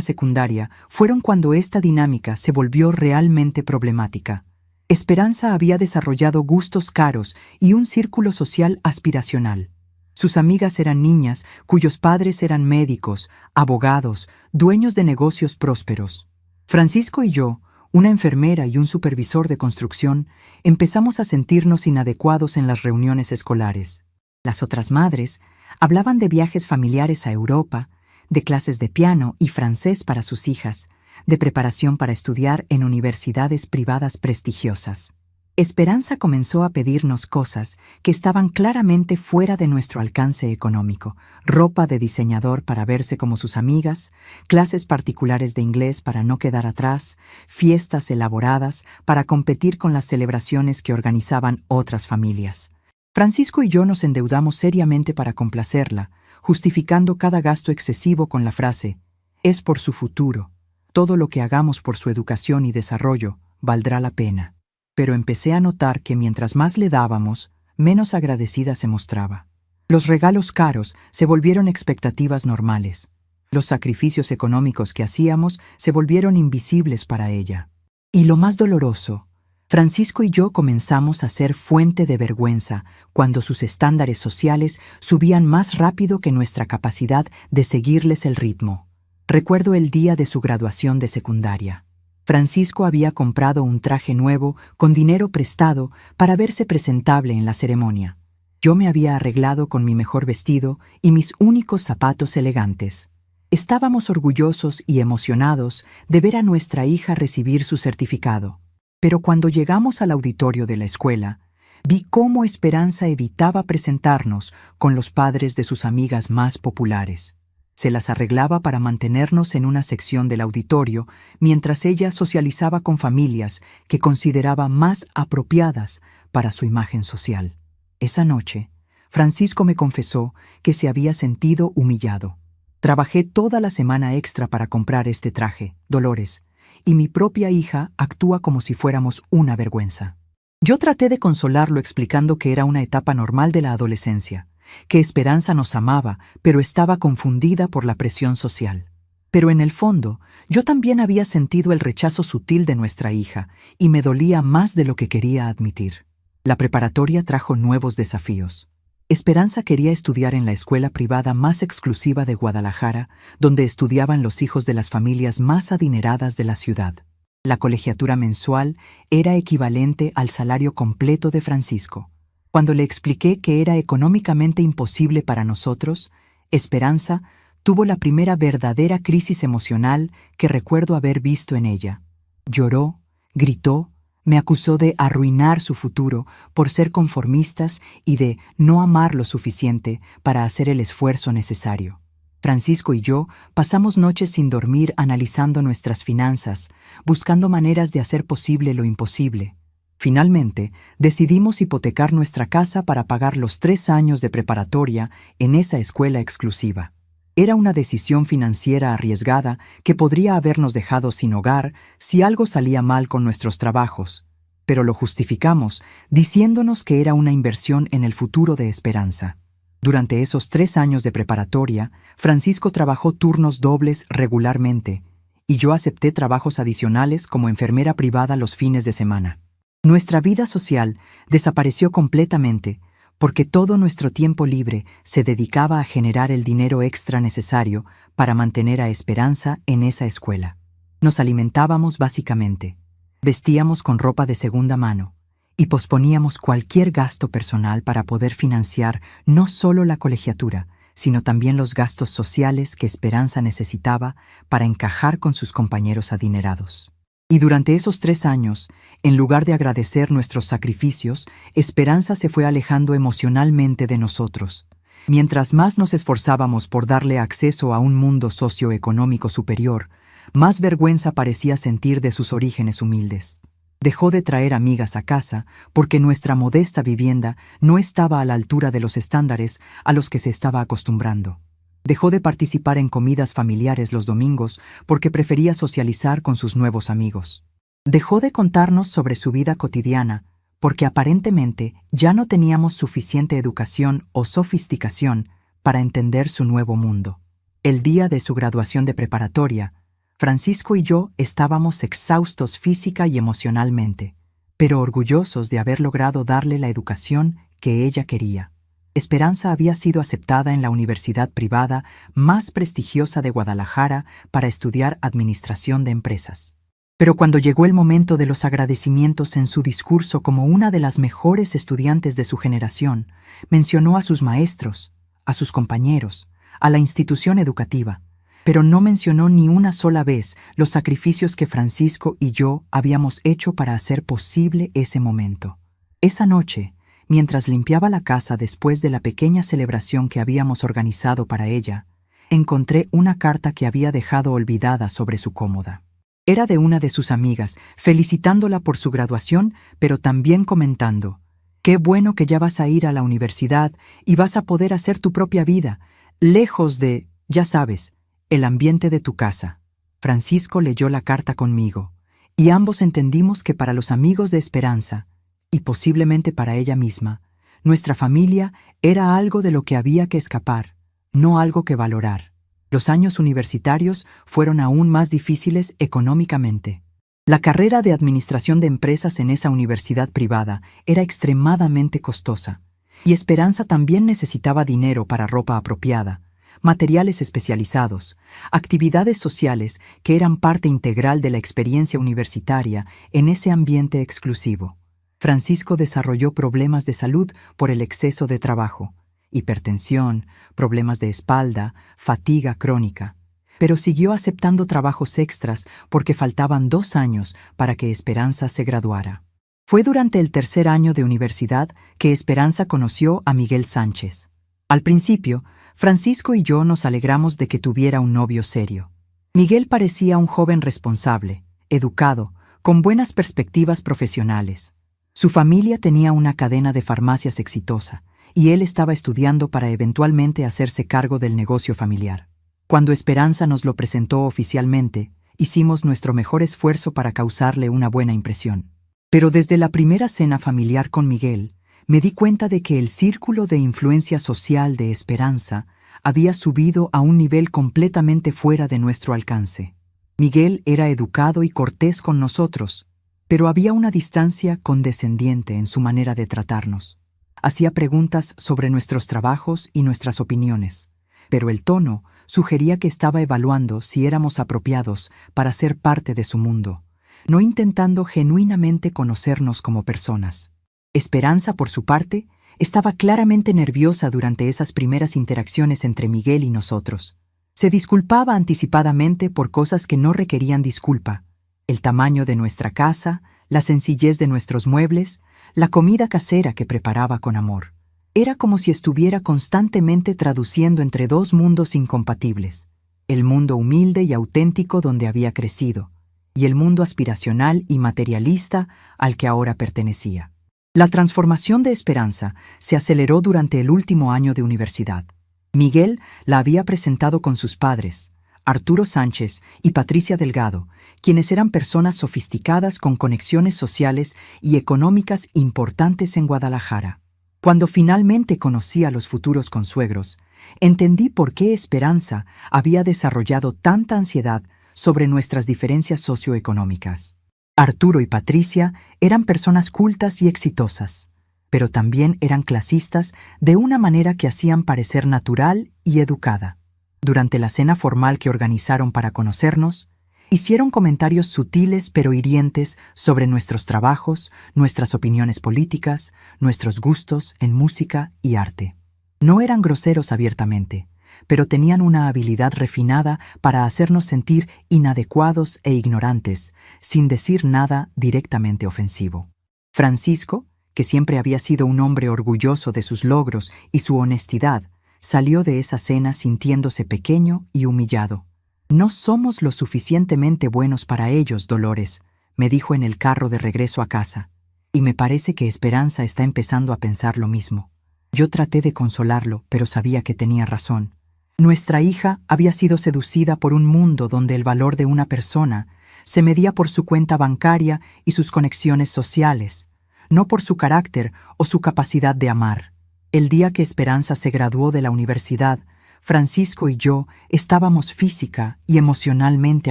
secundaria fueron cuando esta dinámica se volvió realmente problemática. Esperanza había desarrollado gustos caros y un círculo social aspiracional. Sus amigas eran niñas cuyos padres eran médicos, abogados, dueños de negocios prósperos. Francisco y yo, una enfermera y un supervisor de construcción, empezamos a sentirnos inadecuados en las reuniones escolares. Las otras madres hablaban de viajes familiares a Europa, de clases de piano y francés para sus hijas, de preparación para estudiar en universidades privadas prestigiosas. Esperanza comenzó a pedirnos cosas que estaban claramente fuera de nuestro alcance económico: ropa de diseñador para verse como sus amigas, clases particulares de inglés para no quedar atrás, fiestas elaboradas para competir con las celebraciones que organizaban otras familias. Francisco y yo nos endeudamos seriamente para complacerla, justificando cada gasto excesivo con la frase: «Es por su futuro. Todo lo que hagamos por su educación y desarrollo valdrá la pena». Pero empecé a notar que mientras más le dábamos, menos agradecida se mostraba. Los regalos caros se volvieron expectativas normales. Los sacrificios económicos que hacíamos se volvieron invisibles para ella. Y lo más doloroso, Francisco y yo comenzamos a ser fuente de vergüenza cuando sus estándares sociales subían más rápido que nuestra capacidad de seguirles el ritmo. Recuerdo el día de su graduación de secundaria. Francisco había comprado un traje nuevo con dinero prestado para verse presentable en la ceremonia. Yo me había arreglado con mi mejor vestido y mis únicos zapatos elegantes. Estábamos orgullosos y emocionados de ver a nuestra hija recibir su certificado. Pero cuando llegamos al auditorio de la escuela, vi cómo Esperanza evitaba presentarnos con los padres de sus amigas más populares. Se las arreglaba para mantenernos en una sección del auditorio mientras ella socializaba con familias que consideraba más apropiadas para su imagen social. Esa noche, Francisco me confesó que se había sentido humillado. Trabajé toda la semana extra para comprar este traje, Dolores, y mi propia hija actúa como si fuéramos una vergüenza. Yo traté de consolarlo explicando que era una etapa normal de la adolescencia, que Esperanza nos amaba, pero estaba confundida por la presión social. Pero en el fondo, yo también había sentido el rechazo sutil de nuestra hija y me dolía más de lo que quería admitir. La preparatoria trajo nuevos desafíos. Esperanza quería estudiar en la escuela privada más exclusiva de Guadalajara, donde estudiaban los hijos de las familias más adineradas de la ciudad. La colegiatura mensual era equivalente al salario completo de Francisco. Cuando le expliqué que era económicamente imposible para nosotros, Esperanza tuvo la primera verdadera crisis emocional que recuerdo haber visto en ella. Lloró, gritó, me acusó de arruinar su futuro por ser conformistas y de no amar lo suficiente para hacer el esfuerzo necesario. Francisco y yo pasamos noches sin dormir analizando nuestras finanzas, buscando maneras de hacer posible lo imposible. Finalmente, decidimos hipotecar nuestra casa para pagar los 3 años de preparatoria en esa escuela exclusiva. Era una decisión financiera arriesgada que podría habernos dejado sin hogar si algo salía mal con nuestros trabajos, pero lo justificamos diciéndonos que era una inversión en el futuro de Esperanza. Durante esos 3 años de preparatoria, Francisco trabajó turnos dobles regularmente y yo acepté trabajos adicionales como enfermera privada los fines de semana. Nuestra vida social desapareció completamente porque todo nuestro tiempo libre se dedicaba a generar el dinero extra necesario para mantener a Esperanza en esa escuela. Nos alimentábamos básicamente, vestíamos con ropa de segunda mano y posponíamos cualquier gasto personal para poder financiar no solo la colegiatura, sino también los gastos sociales que Esperanza necesitaba para encajar con sus compañeros adinerados. Y durante esos 3 años, en lugar de agradecer nuestros sacrificios, Esperanza se fue alejando emocionalmente de nosotros. Mientras más nos esforzábamos por darle acceso a un mundo socioeconómico superior, más vergüenza parecía sentir de sus orígenes humildes. Dejó de traer amigas a casa porque nuestra modesta vivienda no estaba a la altura de los estándares a los que se estaba acostumbrando. Dejó de participar en comidas familiares los domingos porque prefería socializar con sus nuevos amigos. Dejó de contarnos sobre su vida cotidiana porque aparentemente ya no teníamos suficiente educación o sofisticación para entender su nuevo mundo. El día de su graduación de preparatoria, Francisco y yo estábamos exhaustos física y emocionalmente, pero orgullosos de haber logrado darle la educación que ella quería. Esperanza había sido aceptada en la universidad privada más prestigiosa de Guadalajara para estudiar administración de empresas. Pero cuando llegó el momento de los agradecimientos en su discurso como una de las mejores estudiantes de su generación, mencionó a sus maestros, a sus compañeros, a la institución educativa, pero no mencionó ni una sola vez los sacrificios que Francisco y yo habíamos hecho para hacer posible ese momento. Esa noche, mientras limpiaba la casa después de la pequeña celebración que habíamos organizado para ella, encontré una carta que había dejado olvidada sobre su cómoda. Era de una de sus amigas, felicitándola por su graduación, pero también comentando: «Qué bueno que ya vas a ir a la universidad y vas a poder hacer tu propia vida, lejos de, ya sabes, el ambiente de tu casa». Francisco leyó la carta conmigo, y ambos entendimos que para los amigos de Esperanza, y posiblemente para ella misma, nuestra familia era algo de lo que había que escapar, no algo que valorar. Los años universitarios fueron aún más difíciles económicamente. La carrera de administración de empresas en esa universidad privada era extremadamente costosa, y Esperanza también necesitaba dinero para ropa apropiada, materiales especializados, actividades sociales que eran parte integral de la experiencia universitaria en ese ambiente exclusivo. Francisco desarrolló problemas de salud por el exceso de trabajo, hipertensión, problemas de espalda, fatiga crónica, pero siguió aceptando trabajos extras porque faltaban 2 años para que Esperanza se graduara. Fue durante el 3er año de universidad que Esperanza conoció a Miguel Sánchez. Al principio, Francisco y yo nos alegramos de que tuviera un novio serio. Miguel parecía un joven responsable, educado, con buenas perspectivas profesionales. Su familia tenía una cadena de farmacias exitosa, y él estaba estudiando para eventualmente hacerse cargo del negocio familiar. Cuando Esperanza nos lo presentó oficialmente, hicimos nuestro mejor esfuerzo para causarle una buena impresión. Pero desde la primera cena familiar con Miguel, me di cuenta de que el círculo de influencia social de Esperanza había subido a un nivel completamente fuera de nuestro alcance. Miguel era educado y cortés con nosotros, pero había una distancia condescendiente en su manera de tratarnos. Hacía preguntas sobre nuestros trabajos y nuestras opiniones, pero el tono sugería que estaba evaluando si éramos apropiados para ser parte de su mundo, no intentando genuinamente conocernos como personas. Esperanza, por su parte, estaba claramente nerviosa durante esas primeras interacciones entre Miguel y nosotros. Se disculpaba anticipadamente por cosas que no requerían disculpa: el tamaño de nuestra casa, la sencillez de nuestros muebles, la comida casera que preparaba con amor. Era como si estuviera constantemente traduciendo entre dos mundos incompatibles: el mundo humilde y auténtico donde había crecido, y el mundo aspiracional y materialista al que ahora pertenecía. La transformación de Esperanza se aceleró durante el último año de universidad. Miguel la había presentado con sus padres, Arturo Sánchez y Patricia Delgado, quienes eran personas sofisticadas con conexiones sociales y económicas importantes en Guadalajara. Cuando finalmente conocí a los futuros consuegros, entendí por qué Esperanza había desarrollado tanta ansiedad sobre nuestras diferencias socioeconómicas. Arturo y Patricia eran personas cultas y exitosas, pero también eran clasistas de una manera que hacían parecer natural y educada. Durante la cena formal que organizaron para conocernos, hicieron comentarios sutiles pero hirientes sobre nuestros trabajos, nuestras opiniones políticas, nuestros gustos en música y arte. No eran groseros abiertamente, pero tenían una habilidad refinada para hacernos sentir inadecuados e ignorantes, sin decir nada directamente ofensivo. Francisco, que siempre había sido un hombre orgulloso de sus logros y su honestidad, salió de esa cena sintiéndose pequeño y humillado. «No somos lo suficientemente buenos para ellos, Dolores», me dijo en el carro de regreso a casa, y me parece que Esperanza está empezando a pensar lo mismo. Yo traté de consolarlo, pero sabía que tenía razón. Nuestra hija había sido seducida por un mundo donde el valor de una persona se medía por su cuenta bancaria y sus conexiones sociales, no por su carácter o su capacidad de amar. El día que Esperanza se graduó de la universidad, Francisco y yo estábamos física y emocionalmente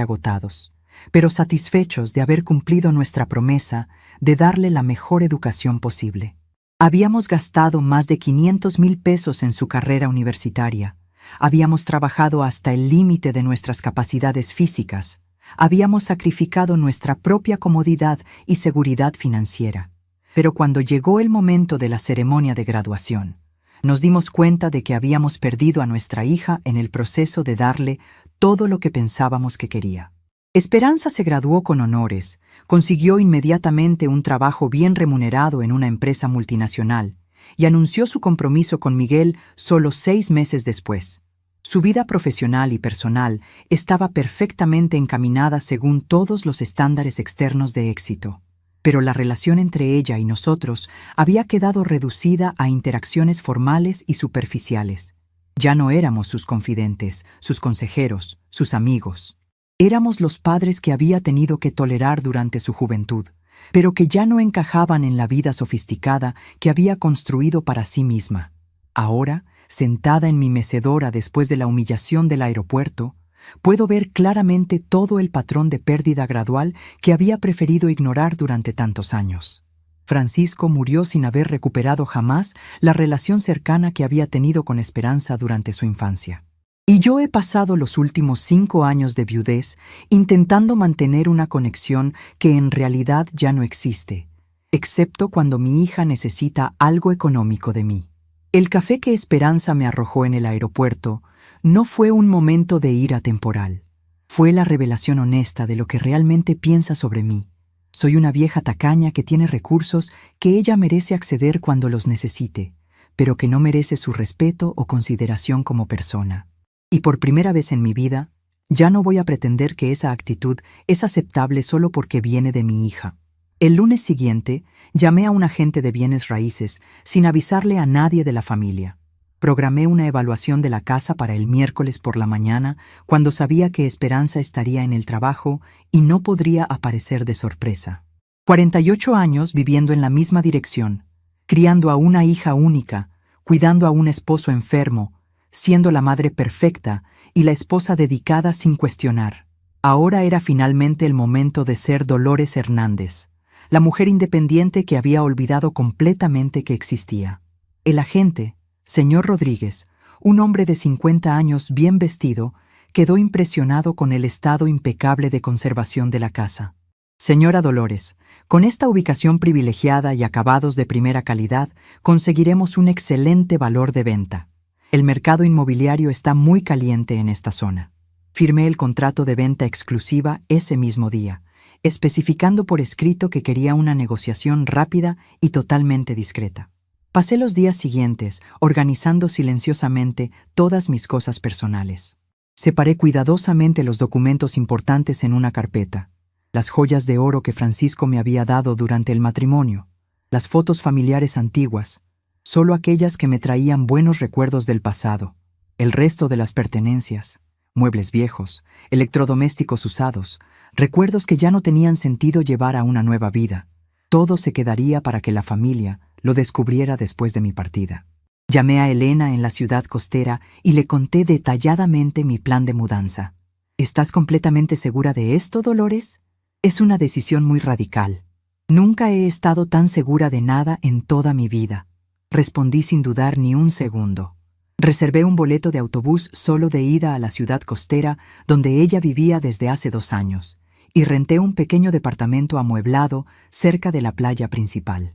agotados, pero satisfechos de haber cumplido nuestra promesa de darle la mejor educación posible. Habíamos gastado más de 500,000 pesos en su carrera universitaria. Habíamos trabajado hasta el límite de nuestras capacidades físicas. Habíamos sacrificado nuestra propia comodidad y seguridad financiera. Pero cuando llegó el momento de la ceremonia de graduación, nos dimos cuenta de que habíamos perdido a nuestra hija en el proceso de darle todo lo que pensábamos que quería. Esperanza se graduó con honores, consiguió inmediatamente un trabajo bien remunerado en una empresa multinacional y anunció su compromiso con Miguel solo 6 meses después. Su vida profesional y personal estaba perfectamente encaminada según todos los estándares externos de éxito, pero la relación entre ella y nosotros había quedado reducida a interacciones formales y superficiales. Ya no éramos sus confidentes, sus consejeros, sus amigos. Éramos los padres que había tenido que tolerar durante su juventud, pero que ya no encajaban en la vida sofisticada que había construido para sí misma. Ahora, sentada en mi mecedora después de la humillación del aeropuerto, puedo ver claramente todo el patrón de pérdida gradual que había preferido ignorar durante tantos años. Francisco murió sin haber recuperado jamás la relación cercana que había tenido con Esperanza durante su infancia. Y yo he pasado los últimos 5 años de viudez intentando mantener una conexión que en realidad ya no existe, excepto cuando mi hija necesita algo económico de mí. El café que Esperanza me arrojó en el aeropuerto no fue un momento de ira temporal. Fue la revelación honesta de lo que realmente piensa sobre mí. Soy una vieja tacaña que tiene recursos que ella merece acceder cuando los necesite, pero que no merece su respeto o consideración como persona. Y por primera vez en mi vida, ya no voy a pretender que esa actitud es aceptable solo porque viene de mi hija. El lunes siguiente, llamé a un agente de bienes raíces sin avisarle a nadie de la familia. Programé una evaluación de la casa para el miércoles por la mañana, cuando sabía que Esperanza estaría en el trabajo y no podría aparecer de sorpresa. 48 años viviendo en la misma dirección, criando a una hija única, cuidando a un esposo enfermo, siendo la madre perfecta y la esposa dedicada sin cuestionar. Ahora era finalmente el momento de ser Dolores Hernández, la mujer independiente que había olvidado completamente que existía. El agente, señor Rodríguez, un hombre de 50 años bien vestido, quedó impresionado con el estado impecable de conservación de la casa. Señora Dolores, con esta ubicación privilegiada y acabados de primera calidad, conseguiremos un excelente valor de venta. El mercado inmobiliario está muy caliente en esta zona. Firmé el contrato de venta exclusiva ese mismo día, especificando por escrito que quería una negociación rápida y totalmente discreta. Pasé los días siguientes organizando silenciosamente todas mis cosas personales. Separé cuidadosamente los documentos importantes en una carpeta, las joyas de oro que Francisco me había dado durante el matrimonio, las fotos familiares antiguas, solo aquellas que me traían buenos recuerdos del pasado, el resto de las pertenencias, muebles viejos, electrodomésticos usados, recuerdos que ya no tenían sentido llevar a una nueva vida. Todo se quedaría para que la familia lo descubriera después de mi partida. Llamé a Elena en la ciudad costera y le conté detalladamente mi plan de mudanza. ¿Estás completamente segura de esto, Dolores? Es una decisión muy radical. Nunca he estado tan segura de nada en toda mi vida. Respondí sin dudar ni un segundo. Reservé un boleto de autobús solo de ida a la ciudad costera, donde ella vivía desde hace 2 años, y renté un pequeño departamento amueblado cerca de la playa principal.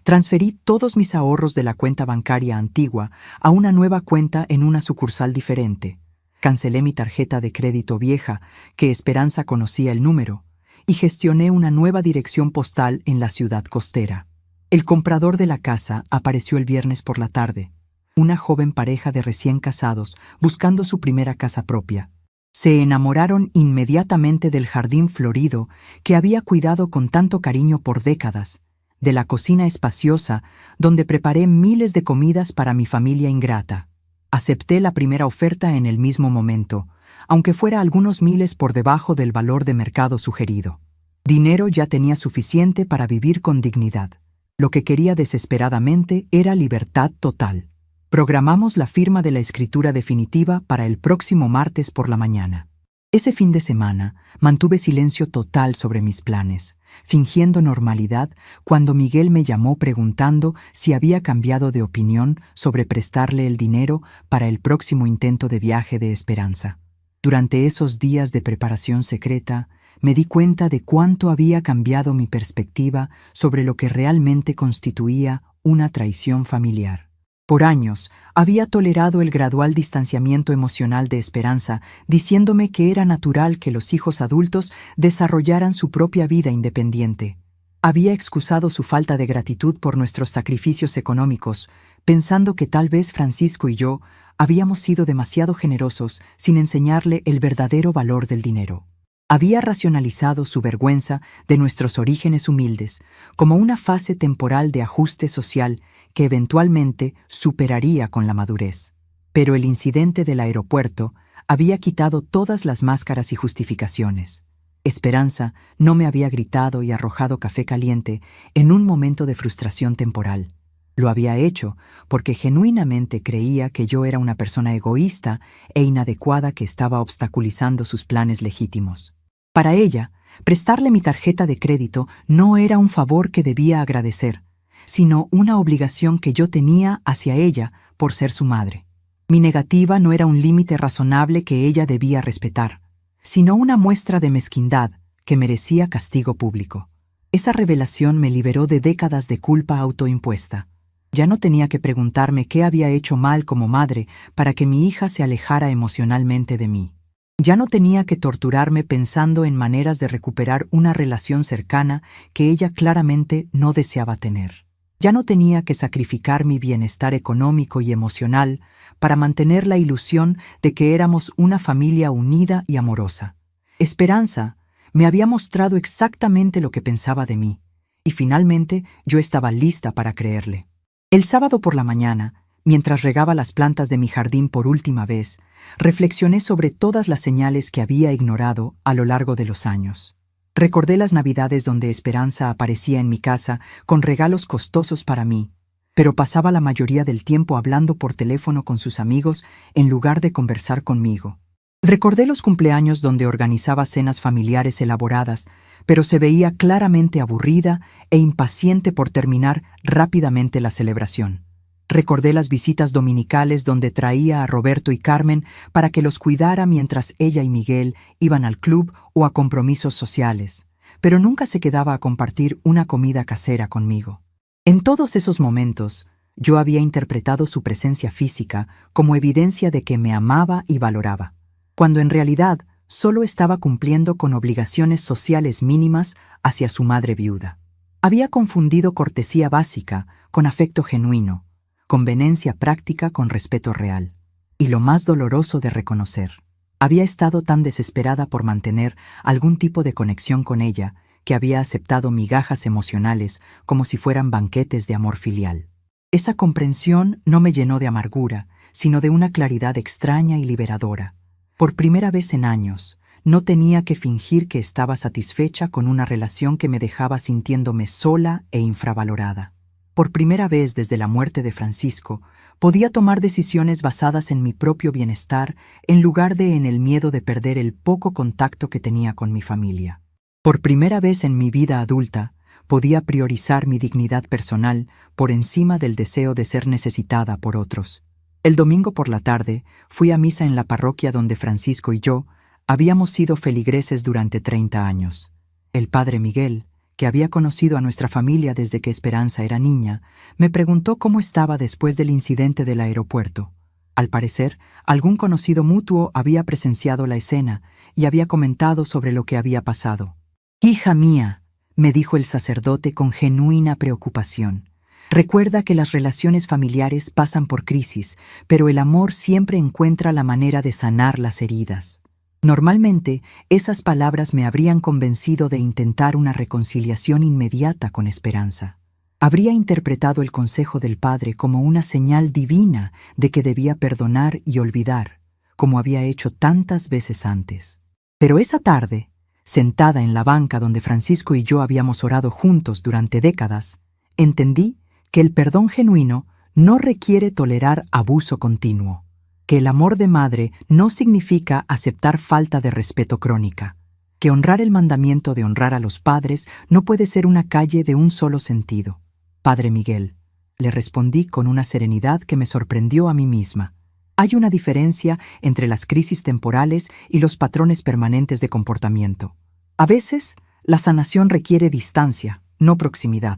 Transferí todos mis ahorros de la cuenta bancaria antigua a una nueva cuenta en una sucursal diferente. Cancelé mi tarjeta de crédito vieja, que Esperanza conocía el número, y gestioné una nueva dirección postal en la ciudad costera. El comprador de la casa apareció el viernes por la tarde, una joven pareja de recién casados buscando su primera casa propia. Se enamoraron inmediatamente del jardín florido que había cuidado con tanto cariño por décadas, de la cocina espaciosa donde preparé miles de comidas para mi familia ingrata. Acepté la primera oferta en el mismo momento, aunque fuera algunos miles por debajo del valor de mercado sugerido. Dinero ya tenía suficiente para vivir con dignidad. Lo que quería desesperadamente era libertad total. Programamos la firma de la escritura definitiva para el próximo martes por la mañana. Ese fin de semana mantuve silencio total sobre mis planes, fingiendo normalidad cuando Miguel me llamó preguntando si había cambiado de opinión sobre prestarle el dinero para el próximo intento de viaje de Esperanza. Durante esos días de preparación secreta, me di cuenta de cuánto había cambiado mi perspectiva sobre lo que realmente constituía una traición familiar. Por años, había tolerado el gradual distanciamiento emocional de Esperanza, diciéndome que era natural que los hijos adultos desarrollaran su propia vida independiente. Había excusado su falta de gratitud por nuestros sacrificios económicos, pensando que tal vez Francisco y yo habíamos sido demasiado generosos sin enseñarle el verdadero valor del dinero. Había racionalizado su vergüenza de nuestros orígenes humildes como una fase temporal de ajuste social que eventualmente superaría con la madurez. Pero el incidente del aeropuerto había quitado todas las máscaras y justificaciones. Esperanza no me había gritado y arrojado café caliente en un momento de frustración temporal. Lo había hecho porque genuinamente creía que yo era una persona egoísta e inadecuada que estaba obstaculizando sus planes legítimos. Para ella, prestarle mi tarjeta de crédito no era un favor que debía agradecer, sino una obligación que yo tenía hacia ella por ser su madre. Mi negativa no era un límite razonable que ella debía respetar, sino una muestra de mezquindad que merecía castigo público. Esa revelación me liberó de décadas de culpa autoimpuesta. Ya no tenía que preguntarme qué había hecho mal como madre para que mi hija se alejara emocionalmente de mí. Ya no tenía que torturarme pensando en maneras de recuperar una relación cercana que ella claramente no deseaba tener. Ya no tenía que sacrificar mi bienestar económico y emocional para mantener la ilusión de que éramos una familia unida y amorosa. Esperanza me había mostrado exactamente lo que pensaba de mí, y finalmente yo estaba lista para creerle. El sábado por la mañana, mientras regaba las plantas de mi jardín por última vez, reflexioné sobre todas las señales que había ignorado a lo largo de los años. Recordé las Navidades donde Esperanza aparecía en mi casa con regalos costosos para mí, pero pasaba la mayoría del tiempo hablando por teléfono con sus amigos en lugar de conversar conmigo. Recordé los cumpleaños donde organizaba cenas familiares elaboradas, pero se veía claramente aburrida e impaciente por terminar rápidamente la celebración. Recordé las visitas dominicales donde traía a Roberto y Carmen para que los cuidara mientras ella y Miguel iban al club o a compromisos sociales, pero nunca se quedaba a compartir una comida casera conmigo. En todos esos momentos, yo había interpretado su presencia física como evidencia de que me amaba y valoraba, cuando en realidad solo estaba cumpliendo con obligaciones sociales mínimas hacia su madre viuda. Había confundido cortesía básica con afecto genuino, conveniencia práctica con respeto real. Y lo más doloroso de reconocer, había estado tan desesperada por mantener algún tipo de conexión con ella que había aceptado migajas emocionales como si fueran banquetes de amor filial. Esa comprensión no me llenó de amargura, sino de una claridad extraña y liberadora. Por primera vez en años, no tenía que fingir que estaba satisfecha con una relación que me dejaba sintiéndome sola e infravalorada. Por primera vez desde la muerte de Francisco, podía tomar decisiones basadas en mi propio bienestar en lugar de en el miedo de perder el poco contacto que tenía con mi familia. Por primera vez en mi vida adulta, podía priorizar mi dignidad personal por encima del deseo de ser necesitada por otros. El domingo por la tarde fui a misa en la parroquia donde Francisco y yo habíamos sido feligreses durante 30 años. El padre Miguel, que había conocido a nuestra familia desde que Esperanza era niña, me preguntó cómo estaba después del incidente del aeropuerto. Al parecer, algún conocido mutuo había presenciado la escena y había comentado sobre lo que había pasado. «Hija mía», me dijo el sacerdote con genuina preocupación, «recuerda que las relaciones familiares pasan por crisis, pero el amor siempre encuentra la manera de sanar las heridas». Normalmente, esas palabras me habrían convencido de intentar una reconciliación inmediata con Esperanza. Habría interpretado el consejo del padre como una señal divina de que debía perdonar y olvidar, como había hecho tantas veces antes. Pero esa tarde, sentada en la banca donde Francisco y yo habíamos orado juntos durante décadas, entendí que el perdón genuino no requiere tolerar abuso continuo, que el amor de madre no significa aceptar falta de respeto crónica, que honrar el mandamiento de honrar a los padres no puede ser una calle de un solo sentido. «Padre Miguel», le respondí con una serenidad que me sorprendió a mí misma. Hay una diferencia entre las crisis temporales y los patrones permanentes de comportamiento. A veces, la sanación requiere distancia, no proximidad.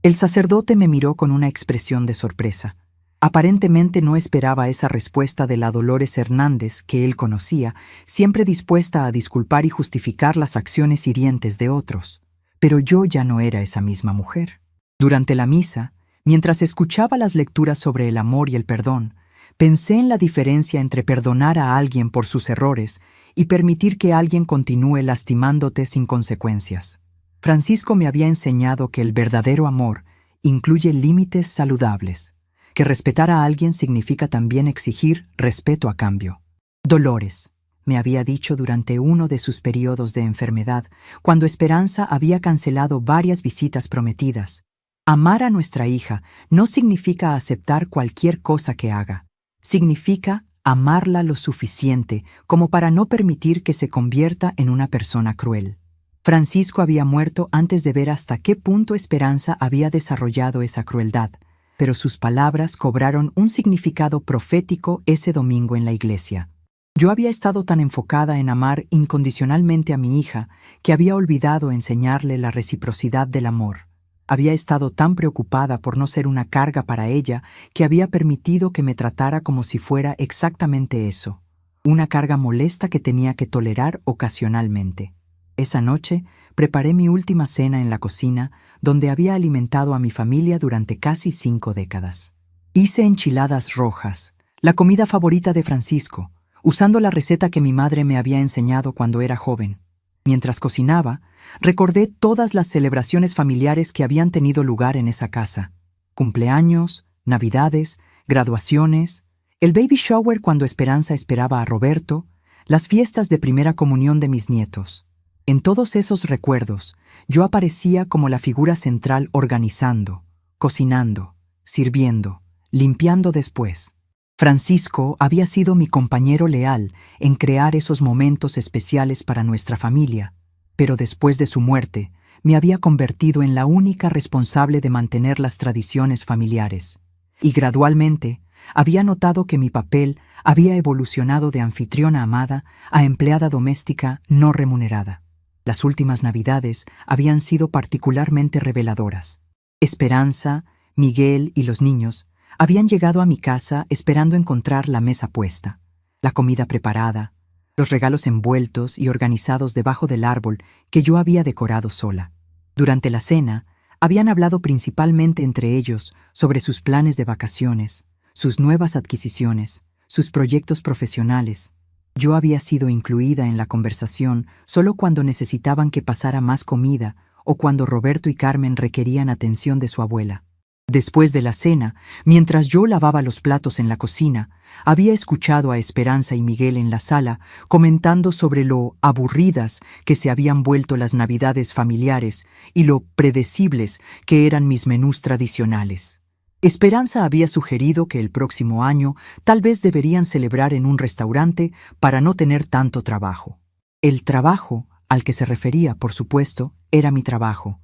El sacerdote me miró con una expresión de sorpresa. Aparentemente no esperaba esa respuesta de la Dolores Hernández que él conocía, siempre dispuesta a disculpar y justificar las acciones hirientes de otros. Pero yo ya no era esa misma mujer. Durante la misa, mientras escuchaba las lecturas sobre el amor y el perdón, pensé en la diferencia entre perdonar a alguien por sus errores y permitir que alguien continúe lastimándote sin consecuencias. Francisco me había enseñado que el verdadero amor incluye límites saludables, que respetar a alguien significa también exigir respeto a cambio. «Dolores», me había dicho durante uno de sus periodos de enfermedad, cuando Esperanza había cancelado varias visitas prometidas. «Amar a nuestra hija no significa aceptar cualquier cosa que haga. Significa amarla lo suficiente como para no permitir que se convierta en una persona cruel». Francisco había muerto antes de ver hasta qué punto Esperanza había desarrollado esa crueldad, pero sus palabras cobraron un significado profético ese domingo en la iglesia. Yo había estado tan enfocada en amar incondicionalmente a mi hija que había olvidado enseñarle la reciprocidad del amor. Había estado tan preocupada por no ser una carga para ella que había permitido que me tratara como si fuera exactamente eso, una carga molesta que tenía que tolerar ocasionalmente. Esa noche preparé mi última cena en la cocina, donde había alimentado a mi familia durante casi 5 décadas. Hice enchiladas rojas, la comida favorita de Francisco, usando la receta que mi madre me había enseñado cuando era joven. Mientras cocinaba, recordé todas las celebraciones familiares que habían tenido lugar en esa casa. Cumpleaños, navidades, graduaciones, el baby shower cuando Esperanza esperaba a Roberto, las fiestas de primera comunión de mis nietos. En todos esos recuerdos, yo aparecía como la figura central organizando, cocinando, sirviendo, limpiando después. Francisco había sido mi compañero leal en crear esos momentos especiales para nuestra familia, pero después de su muerte, me había convertido en la única responsable de mantener las tradiciones familiares. Y gradualmente, había notado que mi papel había evolucionado de anfitriona amada a empleada doméstica no remunerada. Las últimas Navidades habían sido particularmente reveladoras. Esperanza, Miguel y los niños habían llegado a mi casa esperando encontrar la mesa puesta, la comida preparada, los regalos envueltos y organizados debajo del árbol que yo había decorado sola. Durante la cena, habían hablado principalmente entre ellos sobre sus planes de vacaciones, sus nuevas adquisiciones, sus proyectos profesionales. Yo había sido incluida en la conversación solo cuando necesitaban que pasara más comida o cuando Roberto y Carmen requerían atención de su abuela. Después de la cena, mientras yo lavaba los platos en la cocina, había escuchado a Esperanza y Miguel en la sala comentando sobre lo aburridas que se habían vuelto las Navidades familiares y lo predecibles que eran mis menús tradicionales. Esperanza había sugerido que el próximo año tal vez deberían celebrar en un restaurante para no tener tanto trabajo. El trabajo al que se refería, por supuesto, era mi trabajo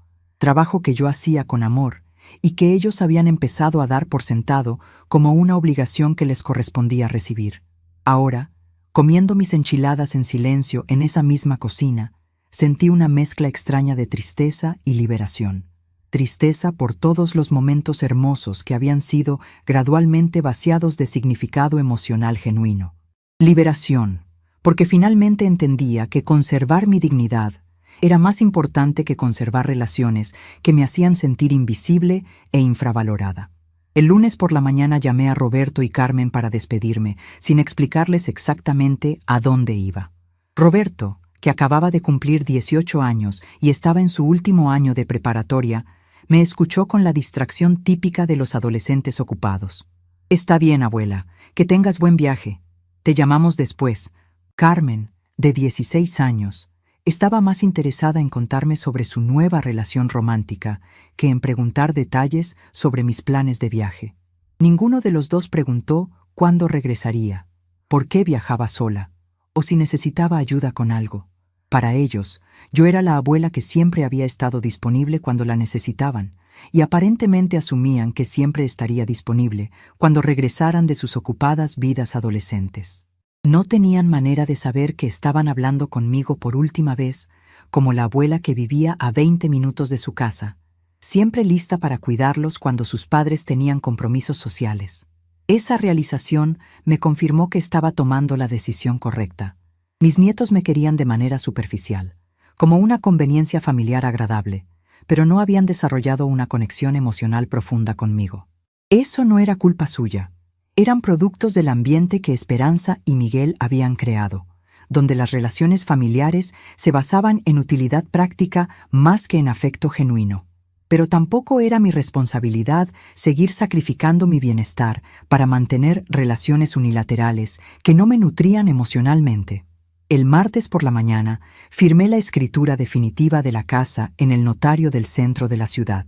que yo hacía con amor, y que ellos habían empezado a dar por sentado como una obligación que les correspondía recibir. Ahora, comiendo mis enchiladas en silencio en esa misma cocina, sentí una mezcla extraña de tristeza y liberación. Tristeza por todos los momentos hermosos que habían sido gradualmente vaciados de significado emocional genuino. Liberación, porque finalmente entendía que conservar mi dignidad era más importante que conservar relaciones que me hacían sentir invisible e infravalorada. El lunes por la mañana llamé a Roberto y Carmen para despedirme, sin explicarles exactamente a dónde iba. Roberto, que acababa de cumplir 18 años y estaba en su último año de preparatoria, me escuchó con la distracción típica de los adolescentes ocupados. «Está bien, abuela, que tengas buen viaje. Te llamamos después». Carmen, de 16 años, estaba más interesada en contarme sobre su nueva relación romántica que en preguntar detalles sobre mis planes de viaje. Ninguno de los dos preguntó cuándo regresaría, por qué viajaba sola, o si necesitaba ayuda con algo. Para ellos, yo era la abuela que siempre había estado disponible cuando la necesitaban, y aparentemente asumían que siempre estaría disponible cuando regresaran de sus ocupadas vidas adolescentes. No tenían manera de saber que estaban hablando conmigo por última vez, como la abuela que vivía a 20 minutos de su casa, siempre lista para cuidarlos cuando sus padres tenían compromisos sociales. Esa realización me confirmó que estaba tomando la decisión correcta. Mis nietos me querían de manera superficial, como una conveniencia familiar agradable, pero no habían desarrollado una conexión emocional profunda conmigo. Eso no era culpa suya. Eran productos del ambiente que Esperanza y Miguel habían creado, donde las relaciones familiares se basaban en utilidad práctica más que en afecto genuino. Pero tampoco era mi responsabilidad seguir sacrificando mi bienestar para mantener relaciones unilaterales que no me nutrían emocionalmente. El martes por la mañana firmé la escritura definitiva de la casa en el notario del centro de la ciudad.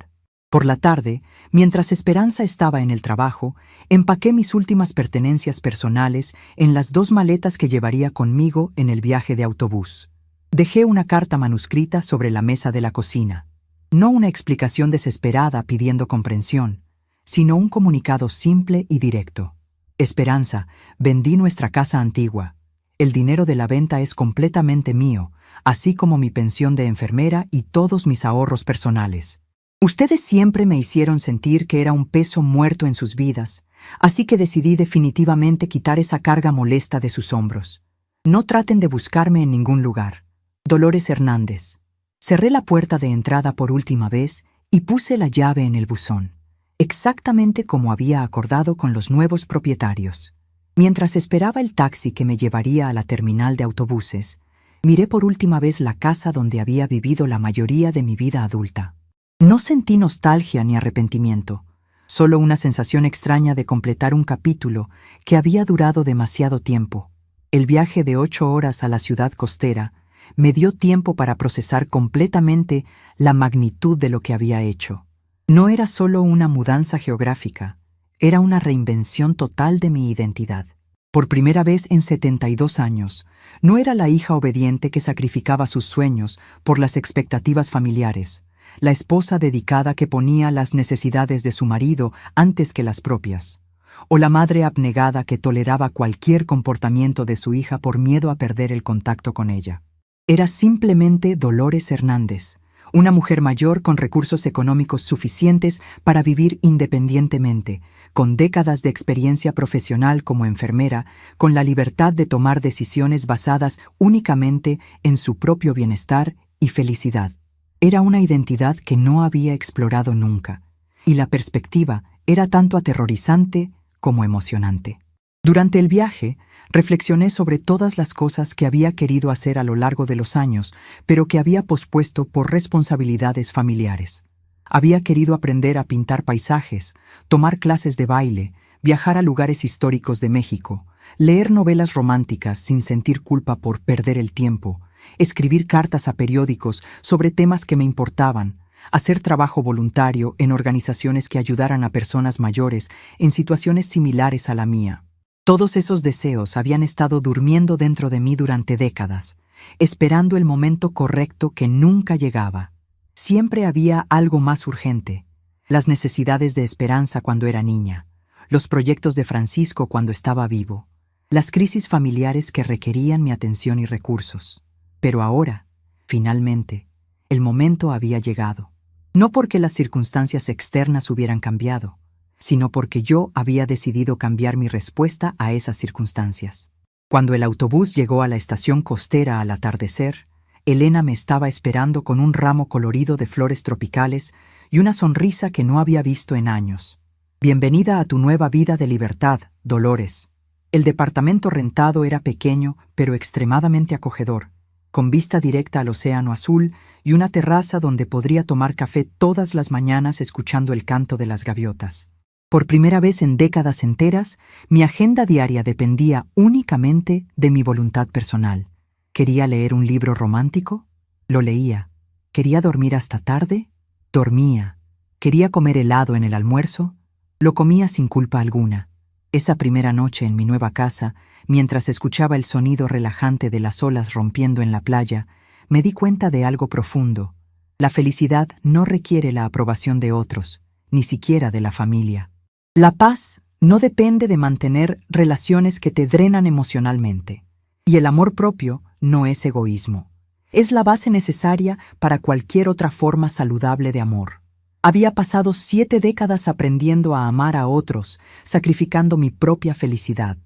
Por la tarde, mientras Esperanza estaba en el trabajo, empaqué mis últimas pertenencias personales en las 2 maletas que llevaría conmigo en el viaje de autobús. Dejé una carta manuscrita sobre la mesa de la cocina. No una explicación desesperada pidiendo comprensión, sino un comunicado simple y directo. Esperanza, vendí nuestra casa antigua. El dinero de la venta es completamente mío, así como mi pensión de enfermera y todos mis ahorros personales. Ustedes siempre me hicieron sentir que era un peso muerto en sus vidas, así que decidí definitivamente quitar esa carga molesta de sus hombros. No traten de buscarme en ningún lugar. Dolores Hernández. Cerré la puerta de entrada por última vez y puse la llave en el buzón, exactamente como había acordado con los nuevos propietarios. Mientras esperaba el taxi que me llevaría a la terminal de autobuses, miré por última vez la casa donde había vivido la mayoría de mi vida adulta. No sentí nostalgia ni arrepentimiento, solo una sensación extraña de completar un capítulo que había durado demasiado tiempo. El viaje de 8 horas a la ciudad costera me dio tiempo para procesar completamente la magnitud de lo que había hecho. No era solo una mudanza geográfica, era una reinvención total de mi identidad. Por primera vez en 72 años, no era la hija obediente que sacrificaba sus sueños por las expectativas familiares, la esposa dedicada que ponía las necesidades de su marido antes que las propias, o la madre abnegada que toleraba cualquier comportamiento de su hija por miedo a perder el contacto con ella. Era simplemente Dolores Hernández, una mujer mayor con recursos económicos suficientes para vivir independientemente, con décadas de experiencia profesional como enfermera, con la libertad de tomar decisiones basadas únicamente en su propio bienestar y felicidad. Era una identidad que no había explorado nunca, y la perspectiva era tanto aterrorizante como emocionante. Durante el viaje, reflexioné sobre todas las cosas que había querido hacer a lo largo de los años, pero que había pospuesto por responsabilidades familiares. Había querido aprender a pintar paisajes, tomar clases de baile, viajar a lugares históricos de México, leer novelas románticas sin sentir culpa por perder el tiempo, escribir cartas a periódicos sobre temas que me importaban, hacer trabajo voluntario en organizaciones que ayudaran a personas mayores en situaciones similares a la mía. Todos esos deseos habían estado durmiendo dentro de mí durante décadas, esperando el momento correcto que nunca llegaba. Siempre había algo más urgente: las necesidades de Esperanza cuando era niña, los proyectos de Francisco cuando estaba vivo, las crisis familiares que requerían mi atención y recursos. Pero ahora, finalmente, el momento había llegado. No porque las circunstancias externas hubieran cambiado, sino porque yo había decidido cambiar mi respuesta a esas circunstancias. Cuando el autobús llegó a la estación costera al atardecer, Elena me estaba esperando con un ramo colorido de flores tropicales y una sonrisa que no había visto en años. «Bienvenida a tu nueva vida de libertad, Dolores». El departamento rentado era pequeño, pero extremadamente acogedor, con vista directa al océano azul y una terraza donde podría tomar café todas las mañanas escuchando el canto de las gaviotas. Por primera vez en décadas enteras, mi agenda diaria dependía únicamente de mi voluntad personal. ¿Quería leer un libro romántico? Lo leía. ¿Quería dormir hasta tarde? Dormía. ¿Quería comer helado en el almuerzo? Lo comía sin culpa alguna. Esa primera noche en mi nueva casa, mientras escuchaba el sonido relajante de las olas rompiendo en la playa, me di cuenta de algo profundo. La felicidad no requiere la aprobación de otros, ni siquiera de la familia. La paz no depende de mantener relaciones que te drenan emocionalmente. Y el amor propio no es egoísmo. Es la base necesaria para cualquier otra forma saludable de amor. Había pasado 7 décadas aprendiendo a amar a otros, sacrificando mi propia felicidad.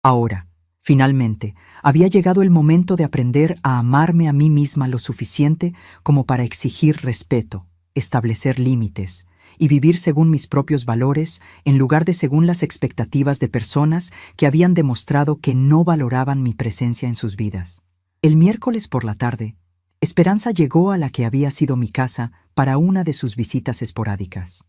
Ahora, finalmente, había llegado el momento de aprender a amarme a mí misma lo suficiente como para exigir respeto, establecer límites y vivir según mis propios valores en lugar de según las expectativas de personas que habían demostrado que no valoraban mi presencia en sus vidas. El miércoles por la tarde, Esperanza llegó a la que había sido mi casa para una de sus visitas esporádicas.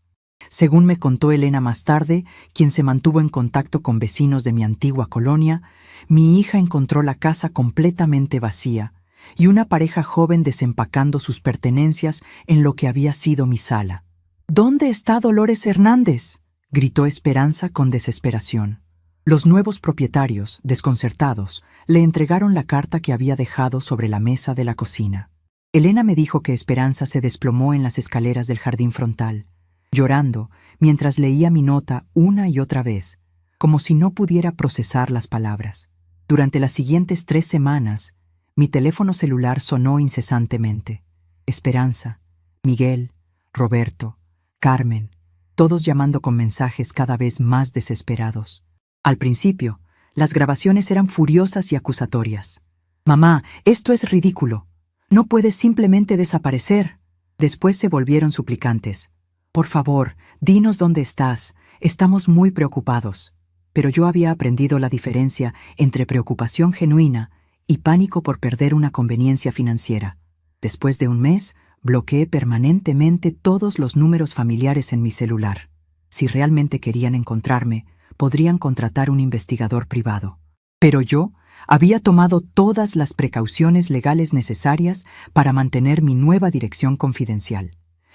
Según me contó Elena más tarde, quien se mantuvo en contacto con vecinos de mi antigua colonia, mi hija encontró la casa completamente vacía y una pareja joven desempacando sus pertenencias en lo que había sido mi sala. «¿Dónde está Dolores Hernández?», gritó Esperanza con desesperación. Los nuevos propietarios, desconcertados, le entregaron la carta que había dejado sobre la mesa de la cocina. Elena me dijo que Esperanza se desplomó en las escaleras del jardín frontal, llorando mientras leía mi nota una y otra vez, como si no pudiera procesar las palabras. Durante las siguientes 3 semanas, mi teléfono celular sonó incesantemente. Esperanza, Miguel, Roberto, Carmen, todos llamando con mensajes cada vez más desesperados. Al principio, las grabaciones eran furiosas y acusatorias. «Mamá, esto es ridículo. No puedes simplemente desaparecer». Después se volvieron suplicantes. «Por favor, dinos dónde estás. Estamos muy preocupados». Pero yo había aprendido la diferencia entre preocupación genuina y pánico por perder una conveniencia financiera. Después de un mes, bloqueé permanentemente todos los números familiares en mi celular. Si realmente querían encontrarme, podrían contratar un investigador privado. Pero yo Había tomado todas las precauciones legales necesarias para mantener mi nueva dirección confidencial.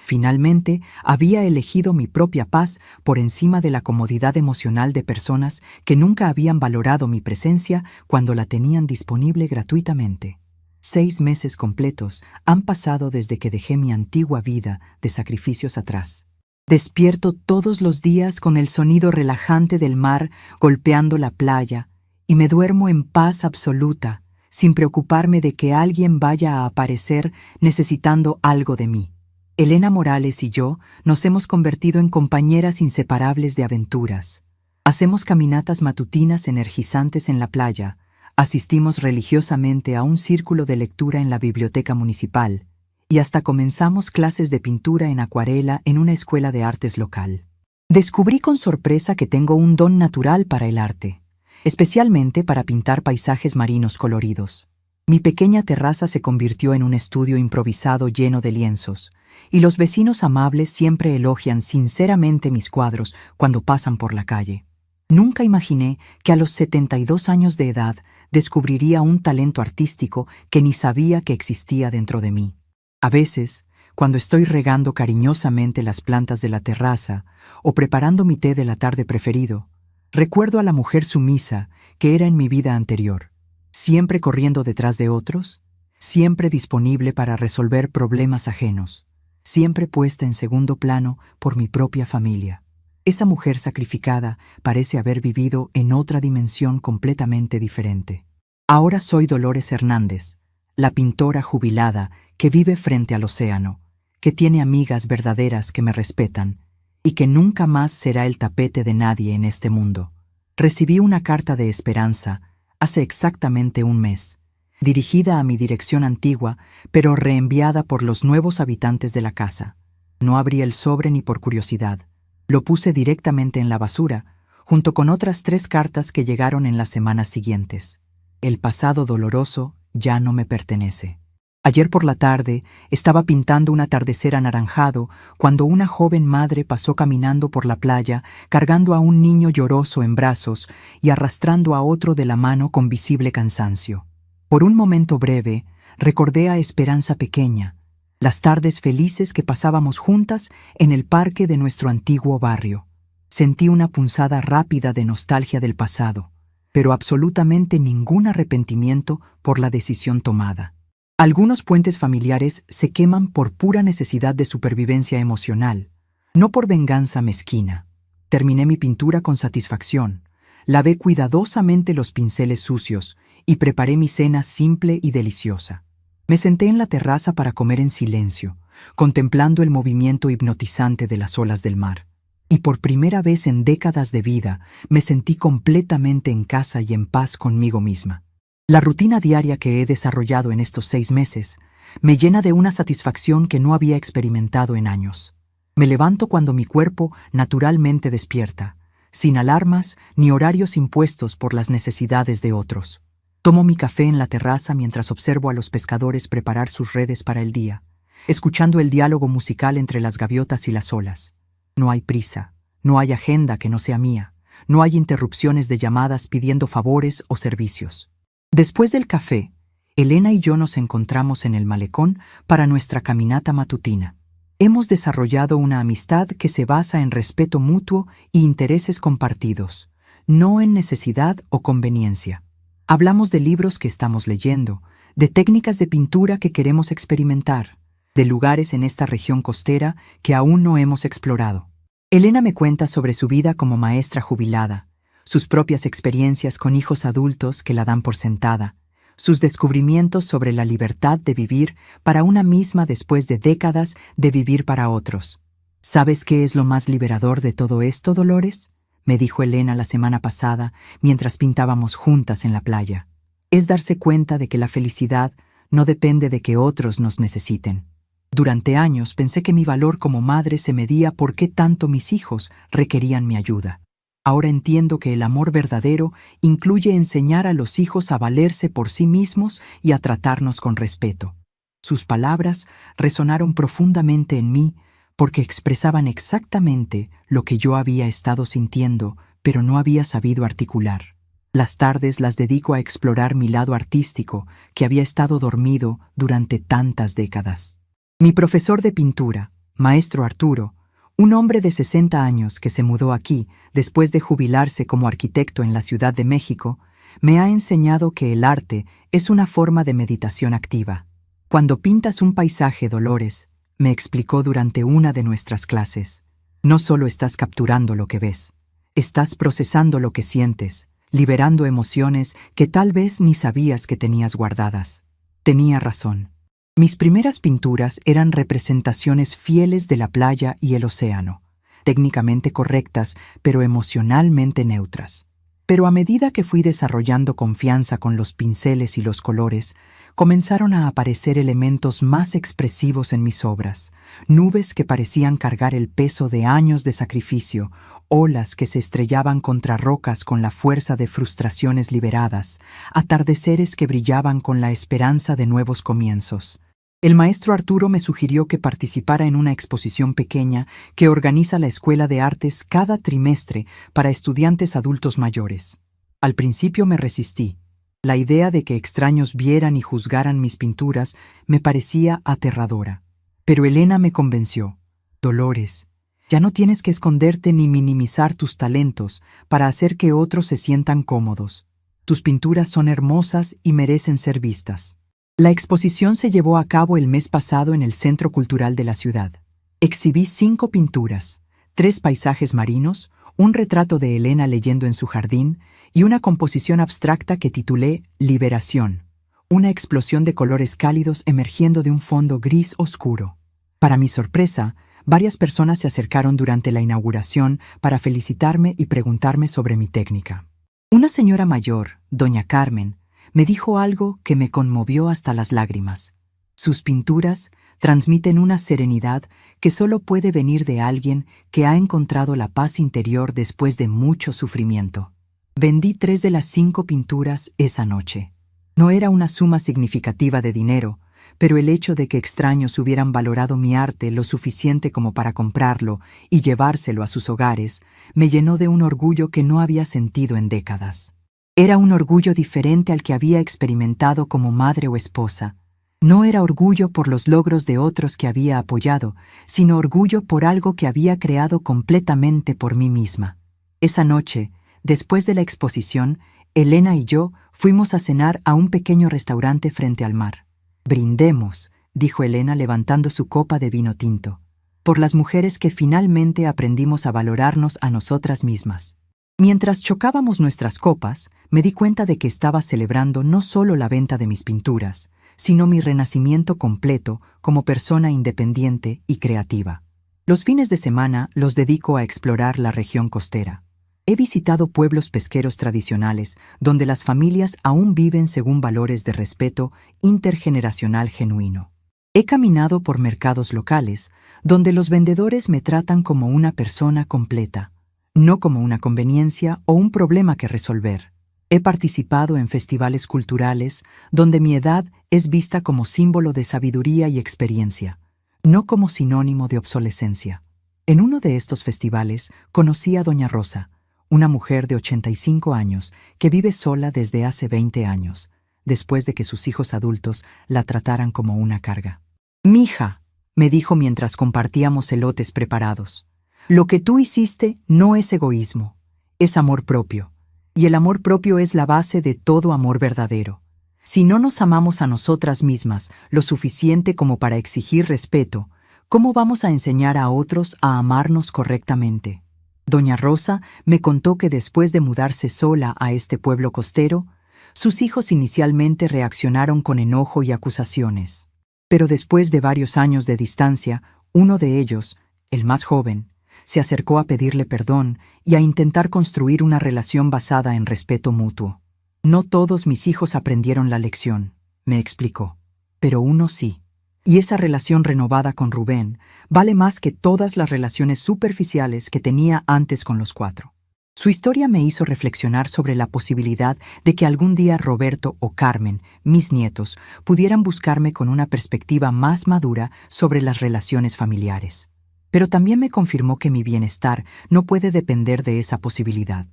Finalmente, había elegido mi propia paz por encima de la comodidad emocional de personas que nunca habían valorado mi presencia cuando la tenían disponible gratuitamente. 6 meses completos han pasado desde que dejé mi antigua vida de sacrificios atrás. Despierto todos los días con el sonido relajante del mar golpeando la playa y me duermo en paz absoluta, sin preocuparme de que alguien vaya a aparecer necesitando algo de mí. Elena Morales y yo nos hemos convertido en compañeras inseparables de aventuras. Hacemos caminatas matutinas energizantes en la playa, asistimos religiosamente a un círculo de lectura en la biblioteca municipal y hasta comenzamos clases de pintura en acuarela en una escuela de artes local. Descubrí con sorpresa que tengo un don natural para el arte, especialmente para pintar paisajes marinos coloridos. Mi pequeña terraza se convirtió en un estudio improvisado lleno de lienzos, y los vecinos amables siempre elogian sinceramente mis cuadros cuando pasan por la calle. Nunca imaginé que a los 72 años de edad descubriría un talento artístico que ni sabía que existía dentro de mí. A veces, cuando estoy regando cariñosamente las plantas de la terraza o preparando mi té de la tarde preferido, recuerdo a la mujer sumisa que era en mi vida anterior, siempre corriendo detrás de otros, siempre disponible para resolver problemas ajenos, siempre puesta en segundo plano por mi propia familia. Esa mujer sacrificada parece haber vivido en otra dimensión completamente diferente. Ahora soy Dolores Hernández, la pintora jubilada que vive frente al océano, que tiene amigas verdaderas que me respetan y que nunca más será el tapete de nadie en este mundo. Recibí una carta de esperanza hace exactamente un mes, dirigida a mi dirección antigua, pero reenviada por los nuevos habitantes de la casa. No abrí el sobre ni por curiosidad. Lo puse directamente en la basura, junto con otras 3 cartas que llegaron en las semanas siguientes. El pasado doloroso ya no me pertenece. Ayer por la tarde estaba pintando un atardecer anaranjado cuando una joven madre pasó caminando por la playa cargando a un niño lloroso en brazos y arrastrando a otro de la mano con visible cansancio. Por un momento breve, recordé a Esperanza pequeña, las tardes felices que pasábamos juntas en el parque de nuestro antiguo barrio. Sentí una punzada rápida de nostalgia del pasado, pero absolutamente ningún arrepentimiento por la decisión tomada. Algunos puentes familiares se queman por pura necesidad de supervivencia emocional, no por venganza mezquina. Terminé mi pintura con satisfacción, lavé cuidadosamente los pinceles sucios y preparé mi cena simple y deliciosa. Me senté en la terraza para comer en silencio, contemplando el movimiento hipnotizante de las olas del mar. Y por primera vez en décadas de vida me sentí completamente en casa y en paz conmigo misma. La rutina diaria que he desarrollado en estos 6 meses me llena de una satisfacción que no había experimentado en años. Me levanto cuando mi cuerpo naturalmente despierta, sin alarmas ni horarios impuestos por las necesidades de otros. Tomo mi café en la terraza mientras observo a los pescadores preparar sus redes para el día, escuchando el diálogo musical entre las gaviotas y las olas. No hay prisa, no hay agenda que no sea mía, no hay interrupciones de llamadas pidiendo favores o servicios. Después del café, Elena y yo nos encontramos en el malecón para nuestra caminata matutina. Hemos desarrollado una amistad que se basa en respeto mutuo y intereses compartidos, no en necesidad o conveniencia. Hablamos de libros que estamos leyendo, de técnicas de pintura que queremos experimentar, de lugares en esta región costera que aún no hemos explorado. Elena me cuenta sobre su vida como maestra jubilada, sus propias experiencias con hijos adultos que la dan por sentada, sus descubrimientos sobre la libertad de vivir para una misma después de décadas de vivir para otros. ¿Sabes qué es lo más liberador de todo esto, Dolores?, me dijo Elena la semana pasada mientras pintábamos juntas en la playa. Es darse cuenta de que la felicidad no depende de que otros nos necesiten. Durante años pensé que mi valor como madre se medía por qué tanto mis hijos requerían mi ayuda. Ahora entiendo que el amor verdadero incluye enseñar a los hijos a valerse por sí mismos y a tratarnos con respeto. Sus palabras resonaron profundamente en mí porque expresaban exactamente lo que yo había estado sintiendo, pero no había sabido articular. Las tardes las dedico a explorar mi lado artístico, que había estado dormido durante tantas décadas. Mi profesor de pintura, maestro Arturo, un hombre de 60 años que se mudó aquí después de jubilarse como arquitecto en la Ciudad de México, me ha enseñado que el arte es una forma de meditación activa. Cuando pintas un paisaje, Dolores, me explicó durante una de nuestras clases, no solo estás capturando lo que ves, estás procesando lo que sientes, liberando emociones que tal vez ni sabías que tenías guardadas. Tenía razón. Mis primeras pinturas eran representaciones fieles de la playa y el océano, técnicamente correctas, pero emocionalmente neutras. Pero a medida que fui desarrollando confianza con los pinceles y los colores, comenzaron a aparecer elementos más expresivos en mis obras, nubes que parecían cargar el peso de años de sacrificio, olas que se estrellaban contra rocas con la fuerza de frustraciones liberadas, atardeceres que brillaban con la esperanza de nuevos comienzos. El maestro Arturo me sugirió que participara en una exposición pequeña que organiza la Escuela de Artes cada trimestre para estudiantes adultos mayores. Al principio me resistí. La idea de que extraños vieran y juzgaran mis pinturas me parecía aterradora. Pero Elena me convenció. Dolores, ya no tienes que esconderte ni minimizar tus talentos para hacer que otros se sientan cómodos. Tus pinturas son hermosas y merecen ser vistas. La exposición se llevó a cabo el mes pasado en el Centro Cultural de la ciudad. Exhibí 5 pinturas, 3 paisajes marinos, un retrato de Elena leyendo en su jardín y una composición abstracta que titulé Liberación, una explosión de colores cálidos emergiendo de un fondo gris oscuro. Para mi sorpresa, varias personas se acercaron durante la inauguración para felicitarme y preguntarme sobre mi técnica. Una señora mayor, doña Carmen, me dijo algo que me conmovió hasta las lágrimas. Sus pinturas transmiten una serenidad que solo puede venir de alguien que ha encontrado la paz interior después de mucho sufrimiento. Vendí 3 de las 5 pinturas esa noche. No era una suma significativa de dinero, pero el hecho de que extraños hubieran valorado mi arte lo suficiente como para comprarlo y llevárselo a sus hogares me llenó de un orgullo que no había sentido en décadas. Era un orgullo diferente al que había experimentado como madre o esposa. No era orgullo por los logros de otros que había apoyado, sino orgullo por algo que había creado completamente por mí misma. Esa noche, después de la exposición, Elena y yo fuimos a cenar a un pequeño restaurante frente al mar. «Brindemos», dijo Elena levantando su copa de vino tinto, «por las mujeres que finalmente aprendimos a valorarnos a nosotras mismas». Mientras chocábamos nuestras copas, me di cuenta de que estaba celebrando no solo la venta de mis pinturas, sino mi renacimiento completo como persona independiente y creativa. Los fines de semana los dedico a explorar la región costera. He visitado pueblos pesqueros tradicionales donde las familias aún viven según valores de respeto intergeneracional genuino. He caminado por mercados locales donde los vendedores me tratan como una persona completa, no como una conveniencia o un problema que resolver. He participado en festivales culturales donde mi edad es vista como símbolo de sabiduría y experiencia, no como sinónimo de obsolescencia. En uno de estos festivales conocí a Doña Rosa, una mujer de 85 años que vive sola desde hace 20 años, después de que sus hijos adultos la trataran como una carga. «Mija», me dijo mientras compartíamos elotes preparados, «lo que tú hiciste no es egoísmo, es amor propio. Y el amor propio es la base de todo amor verdadero. Si no nos amamos a nosotras mismas lo suficiente como para exigir respeto, ¿cómo vamos a enseñar a otros a amarnos correctamente?» Doña Rosa me contó que después de mudarse sola a este pueblo costero, sus hijos inicialmente reaccionaron con enojo y acusaciones. Pero después de varios años de distancia, uno de ellos, el más joven, se acercó a pedirle perdón y a intentar construir una relación basada en respeto mutuo. «No todos mis hijos aprendieron la lección», me explicó, «pero uno sí. Y esa relación renovada con Rubén vale más que todas las relaciones superficiales que tenía antes con los 4. Su historia me hizo reflexionar sobre la posibilidad de que algún día Roberto o Carmen, mis nietos, pudieran buscarme con una perspectiva más madura sobre las relaciones familiares. Pero también me confirmó que mi bienestar no puede depender de esa posibilidad.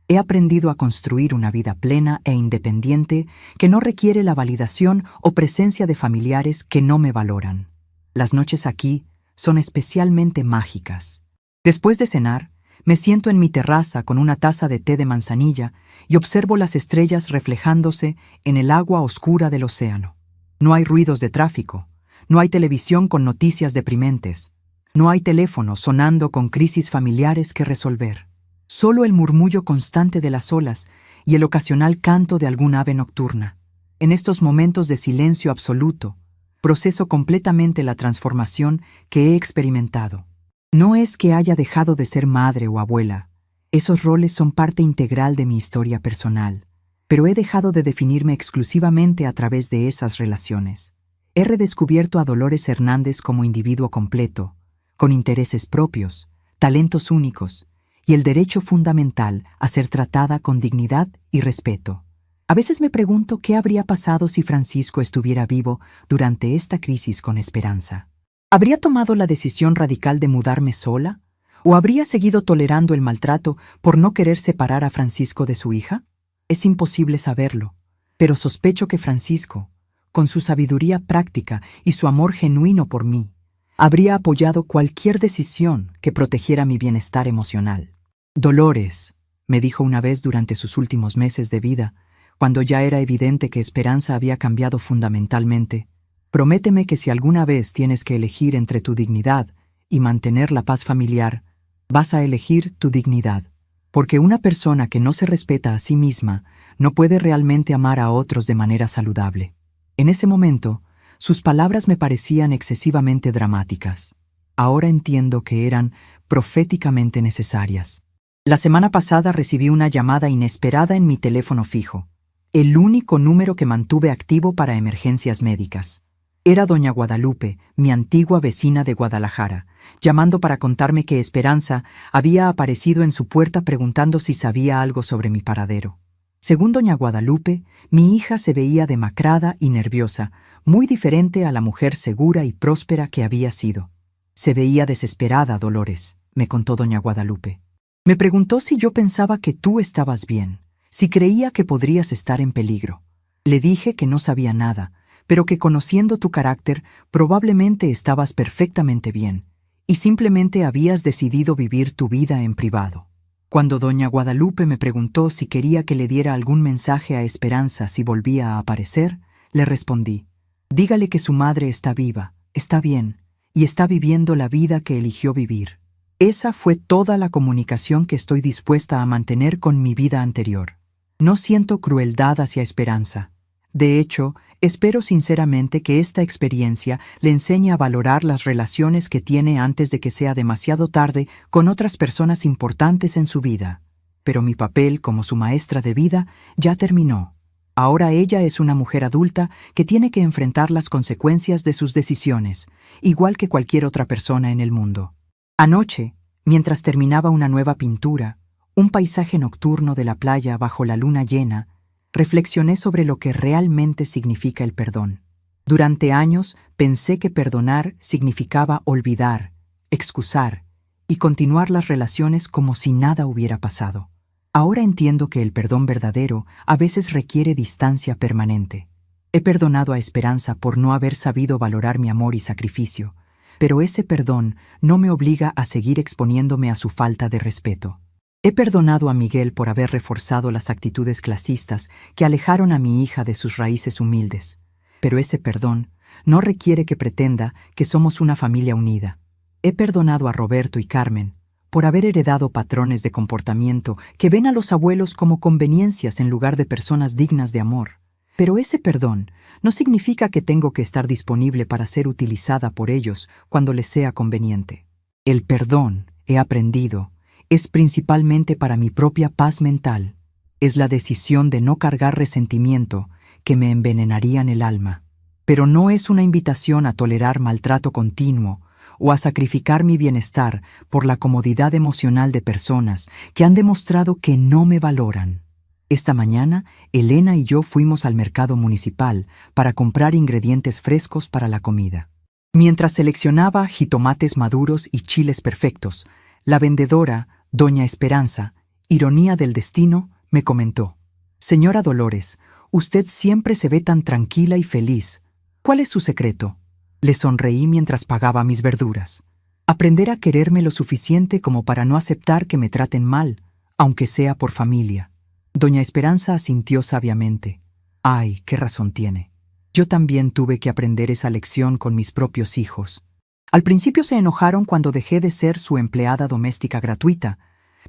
He aprendido a construir una vida plena e independiente que no requiere la validación o presencia de familiares que no me valoran. Las noches aquí son especialmente mágicas. Después de cenar, me siento en mi terraza con una taza de té de manzanilla y observo las estrellas reflejándose en el agua oscura del océano. No hay ruidos de tráfico, no hay televisión con noticias deprimentes, no hay teléfono sonando con crisis familiares que resolver. Solo el murmullo constante de las olas y el ocasional canto de algún ave nocturna. En estos momentos de silencio absoluto, proceso completamente la transformación que he experimentado. No es que haya dejado de ser madre o abuela. Esos roles son parte integral de mi historia personal, pero he dejado de definirme exclusivamente a través de esas relaciones. He redescubierto a Dolores Hernández como individuo completo, con intereses propios, talentos únicos, y el derecho fundamental a ser tratada con dignidad y respeto. A veces me pregunto qué habría pasado si Francisco estuviera vivo durante esta crisis con Esperanza. ¿Habría tomado la decisión radical de mudarme sola? ¿O habría seguido tolerando el maltrato por no querer separar a Francisco de su hija? Es imposible saberlo, pero sospecho que Francisco, con su sabiduría práctica y su amor genuino por mí, habría apoyado cualquier decisión que protegiera mi bienestar emocional. Dolores, me dijo una vez durante sus últimos meses de vida, cuando ya era evidente que Esperanza había cambiado fundamentalmente, prométeme que si alguna vez tienes que elegir entre tu dignidad y mantener la paz familiar, vas a elegir tu dignidad, porque una persona que no se respeta a sí misma no puede realmente amar a otros de manera saludable. En ese momento, sus palabras me parecían excesivamente dramáticas. Ahora entiendo que eran proféticamente necesarias. La semana pasada recibí una llamada inesperada en mi teléfono fijo, el único número que mantuve activo para emergencias médicas. Era doña Guadalupe, mi antigua vecina de Guadalajara, llamando para contarme que Esperanza había aparecido en su puerta preguntando si sabía algo sobre mi paradero. Según doña Guadalupe, mi hija se veía demacrada y nerviosa, muy diferente a la mujer segura y próspera que había sido. Se veía desesperada, Dolores, me contó doña Guadalupe. Me preguntó si yo pensaba que tú estabas bien, si creía que podrías estar en peligro. Le dije que no sabía nada, pero que conociendo tu carácter probablemente estabas perfectamente bien, y simplemente habías decidido vivir tu vida en privado. Cuando doña Guadalupe me preguntó si quería que le diera algún mensaje a Esperanza si volvía a aparecer, le respondí: dígale que su madre está viva, está bien, y está viviendo la vida que eligió vivir. Esa fue toda la comunicación que estoy dispuesta a mantener con mi vida anterior. No siento crueldad hacia Esperanza. De hecho, espero sinceramente que esta experiencia le enseñe a valorar las relaciones que tiene antes de que sea demasiado tarde con otras personas importantes en su vida. Pero mi papel como su maestra de vida ya terminó. Ahora ella es una mujer adulta que tiene que enfrentar las consecuencias de sus decisiones, igual que cualquier otra persona en el mundo. Anoche, mientras terminaba una nueva pintura, un paisaje nocturno de la playa bajo la luna llena, reflexioné sobre lo que realmente significa el perdón. Durante años pensé que perdonar significaba olvidar, excusar y continuar las relaciones como si nada hubiera pasado. Ahora entiendo que el perdón verdadero a veces requiere distancia permanente. He perdonado a Esperanza por no haber sabido valorar mi amor y sacrificio, pero ese perdón no me obliga a seguir exponiéndome a su falta de respeto. He perdonado a Miguel por haber reforzado las actitudes clasistas que alejaron a mi hija de sus raíces humildes, pero ese perdón no requiere que pretenda que somos una familia unida. He perdonado a Roberto y Carmen por haber heredado patrones de comportamiento que ven a los abuelos como conveniencias en lugar de personas dignas de amor. Pero ese perdón no significa que tengo que estar disponible para ser utilizada por ellos cuando les sea conveniente. El perdón, he aprendido, es principalmente para mi propia paz mental. Es la decisión de no cargar resentimiento que me envenenarían el alma. Pero no es una invitación a tolerar maltrato continuo o a sacrificar mi bienestar por la comodidad emocional de personas que han demostrado que no me valoran. Esta mañana, Elena y yo fuimos al mercado municipal para comprar ingredientes frescos para la comida. Mientras seleccionaba jitomates maduros y chiles perfectos, la vendedora, doña Esperanza, Ironía del destino, me comentó. Señora Dolores, usted siempre se ve tan tranquila y feliz. ¿Cuál es su secreto? Le sonreí mientras pagaba mis verduras. Aprender a quererme lo suficiente como para no aceptar que me traten mal, aunque sea por familia. Doña Esperanza asintió sabiamente. Ay, qué razón tiene. Yo también tuve que aprender esa lección con mis propios hijos. Al principio se enojaron cuando dejé de ser su empleada doméstica gratuita,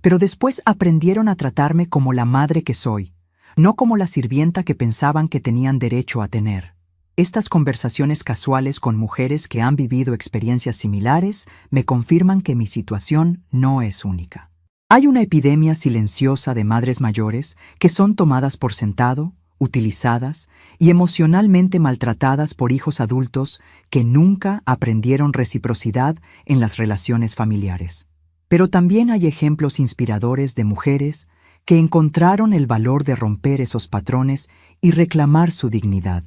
pero después aprendieron a tratarme como la madre que soy, no como la sirvienta que pensaban que tenían derecho a tener. Estas conversaciones casuales con mujeres que han vivido experiencias similares me confirman que mi situación no es única. Hay una epidemia silenciosa de madres mayores que son tomadas por sentado, utilizadas y emocionalmente maltratadas por hijos adultos que nunca aprendieron reciprocidad en las relaciones familiares. Pero también hay ejemplos inspiradores de mujeres que encontraron el valor de romper esos patrones y reclamar su dignidad.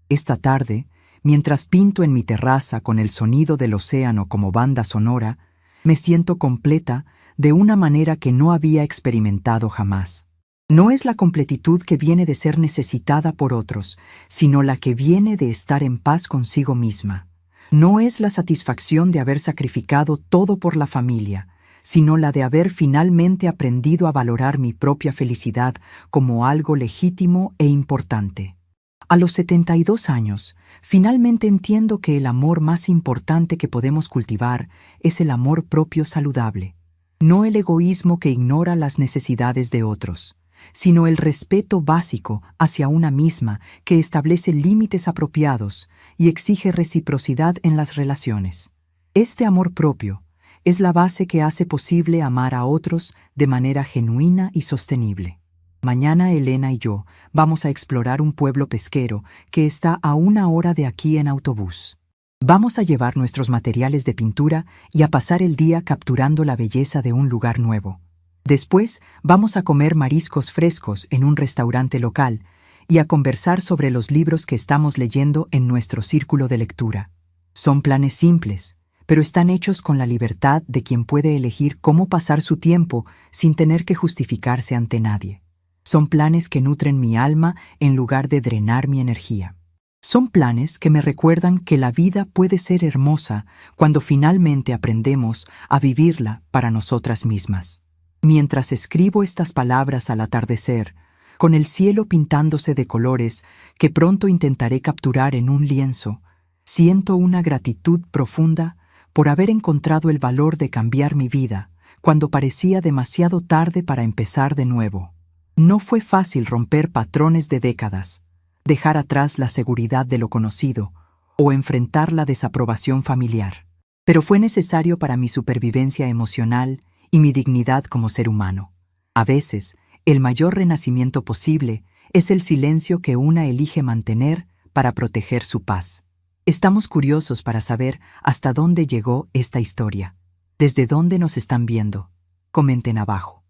Esta tarde, mientras pinto en mi terraza con el sonido del océano como banda sonora, me siento completa de una manera que no había experimentado jamás. No es la completitud que viene de ser necesitada por otros, sino la que viene de estar en paz consigo misma. No es la satisfacción de haber sacrificado todo por la familia, sino la de haber finalmente aprendido a valorar mi propia felicidad como algo legítimo e importante. A los 72 años, finalmente entiendo que el amor más importante que podemos cultivar es el amor propio saludable, no el egoísmo que ignora las necesidades de otros, sino el respeto básico hacia una misma que establece límites apropiados y exige reciprocidad en las relaciones. Este amor propio es la base que hace posible amar a otros de manera genuina y sostenible. Mañana Elena y yo vamos a explorar un pueblo pesquero que está a 1 hora de aquí en autobús. Vamos a llevar nuestros materiales de pintura y a pasar el día capturando la belleza de un lugar nuevo. Después vamos a comer mariscos frescos en un restaurante local y a conversar sobre los libros que estamos leyendo en nuestro círculo de lectura. Son planes simples, pero están hechos con la libertad de quien puede elegir cómo pasar su tiempo sin tener que justificarse ante nadie. Son planes que nutren mi alma en lugar de drenar mi energía. Son planes que me recuerdan que la vida puede ser hermosa cuando finalmente aprendemos a vivirla para nosotras mismas. Mientras escribo estas palabras al atardecer, con el cielo pintándose de colores que pronto intentaré capturar en un lienzo, siento una gratitud profunda por haber encontrado el valor de cambiar mi vida cuando parecía demasiado tarde para empezar de nuevo. No fue fácil romper patrones de décadas, dejar atrás la seguridad de lo conocido o enfrentar la desaprobación familiar, pero fue necesario para mi supervivencia emocional y mi dignidad como ser humano. A veces, el mayor renacimiento posible es el silencio que una elige mantener para proteger su paz. Estamos curiosos para saber hasta dónde llegó esta historia. ¿Desde dónde nos están viendo? Comenten abajo.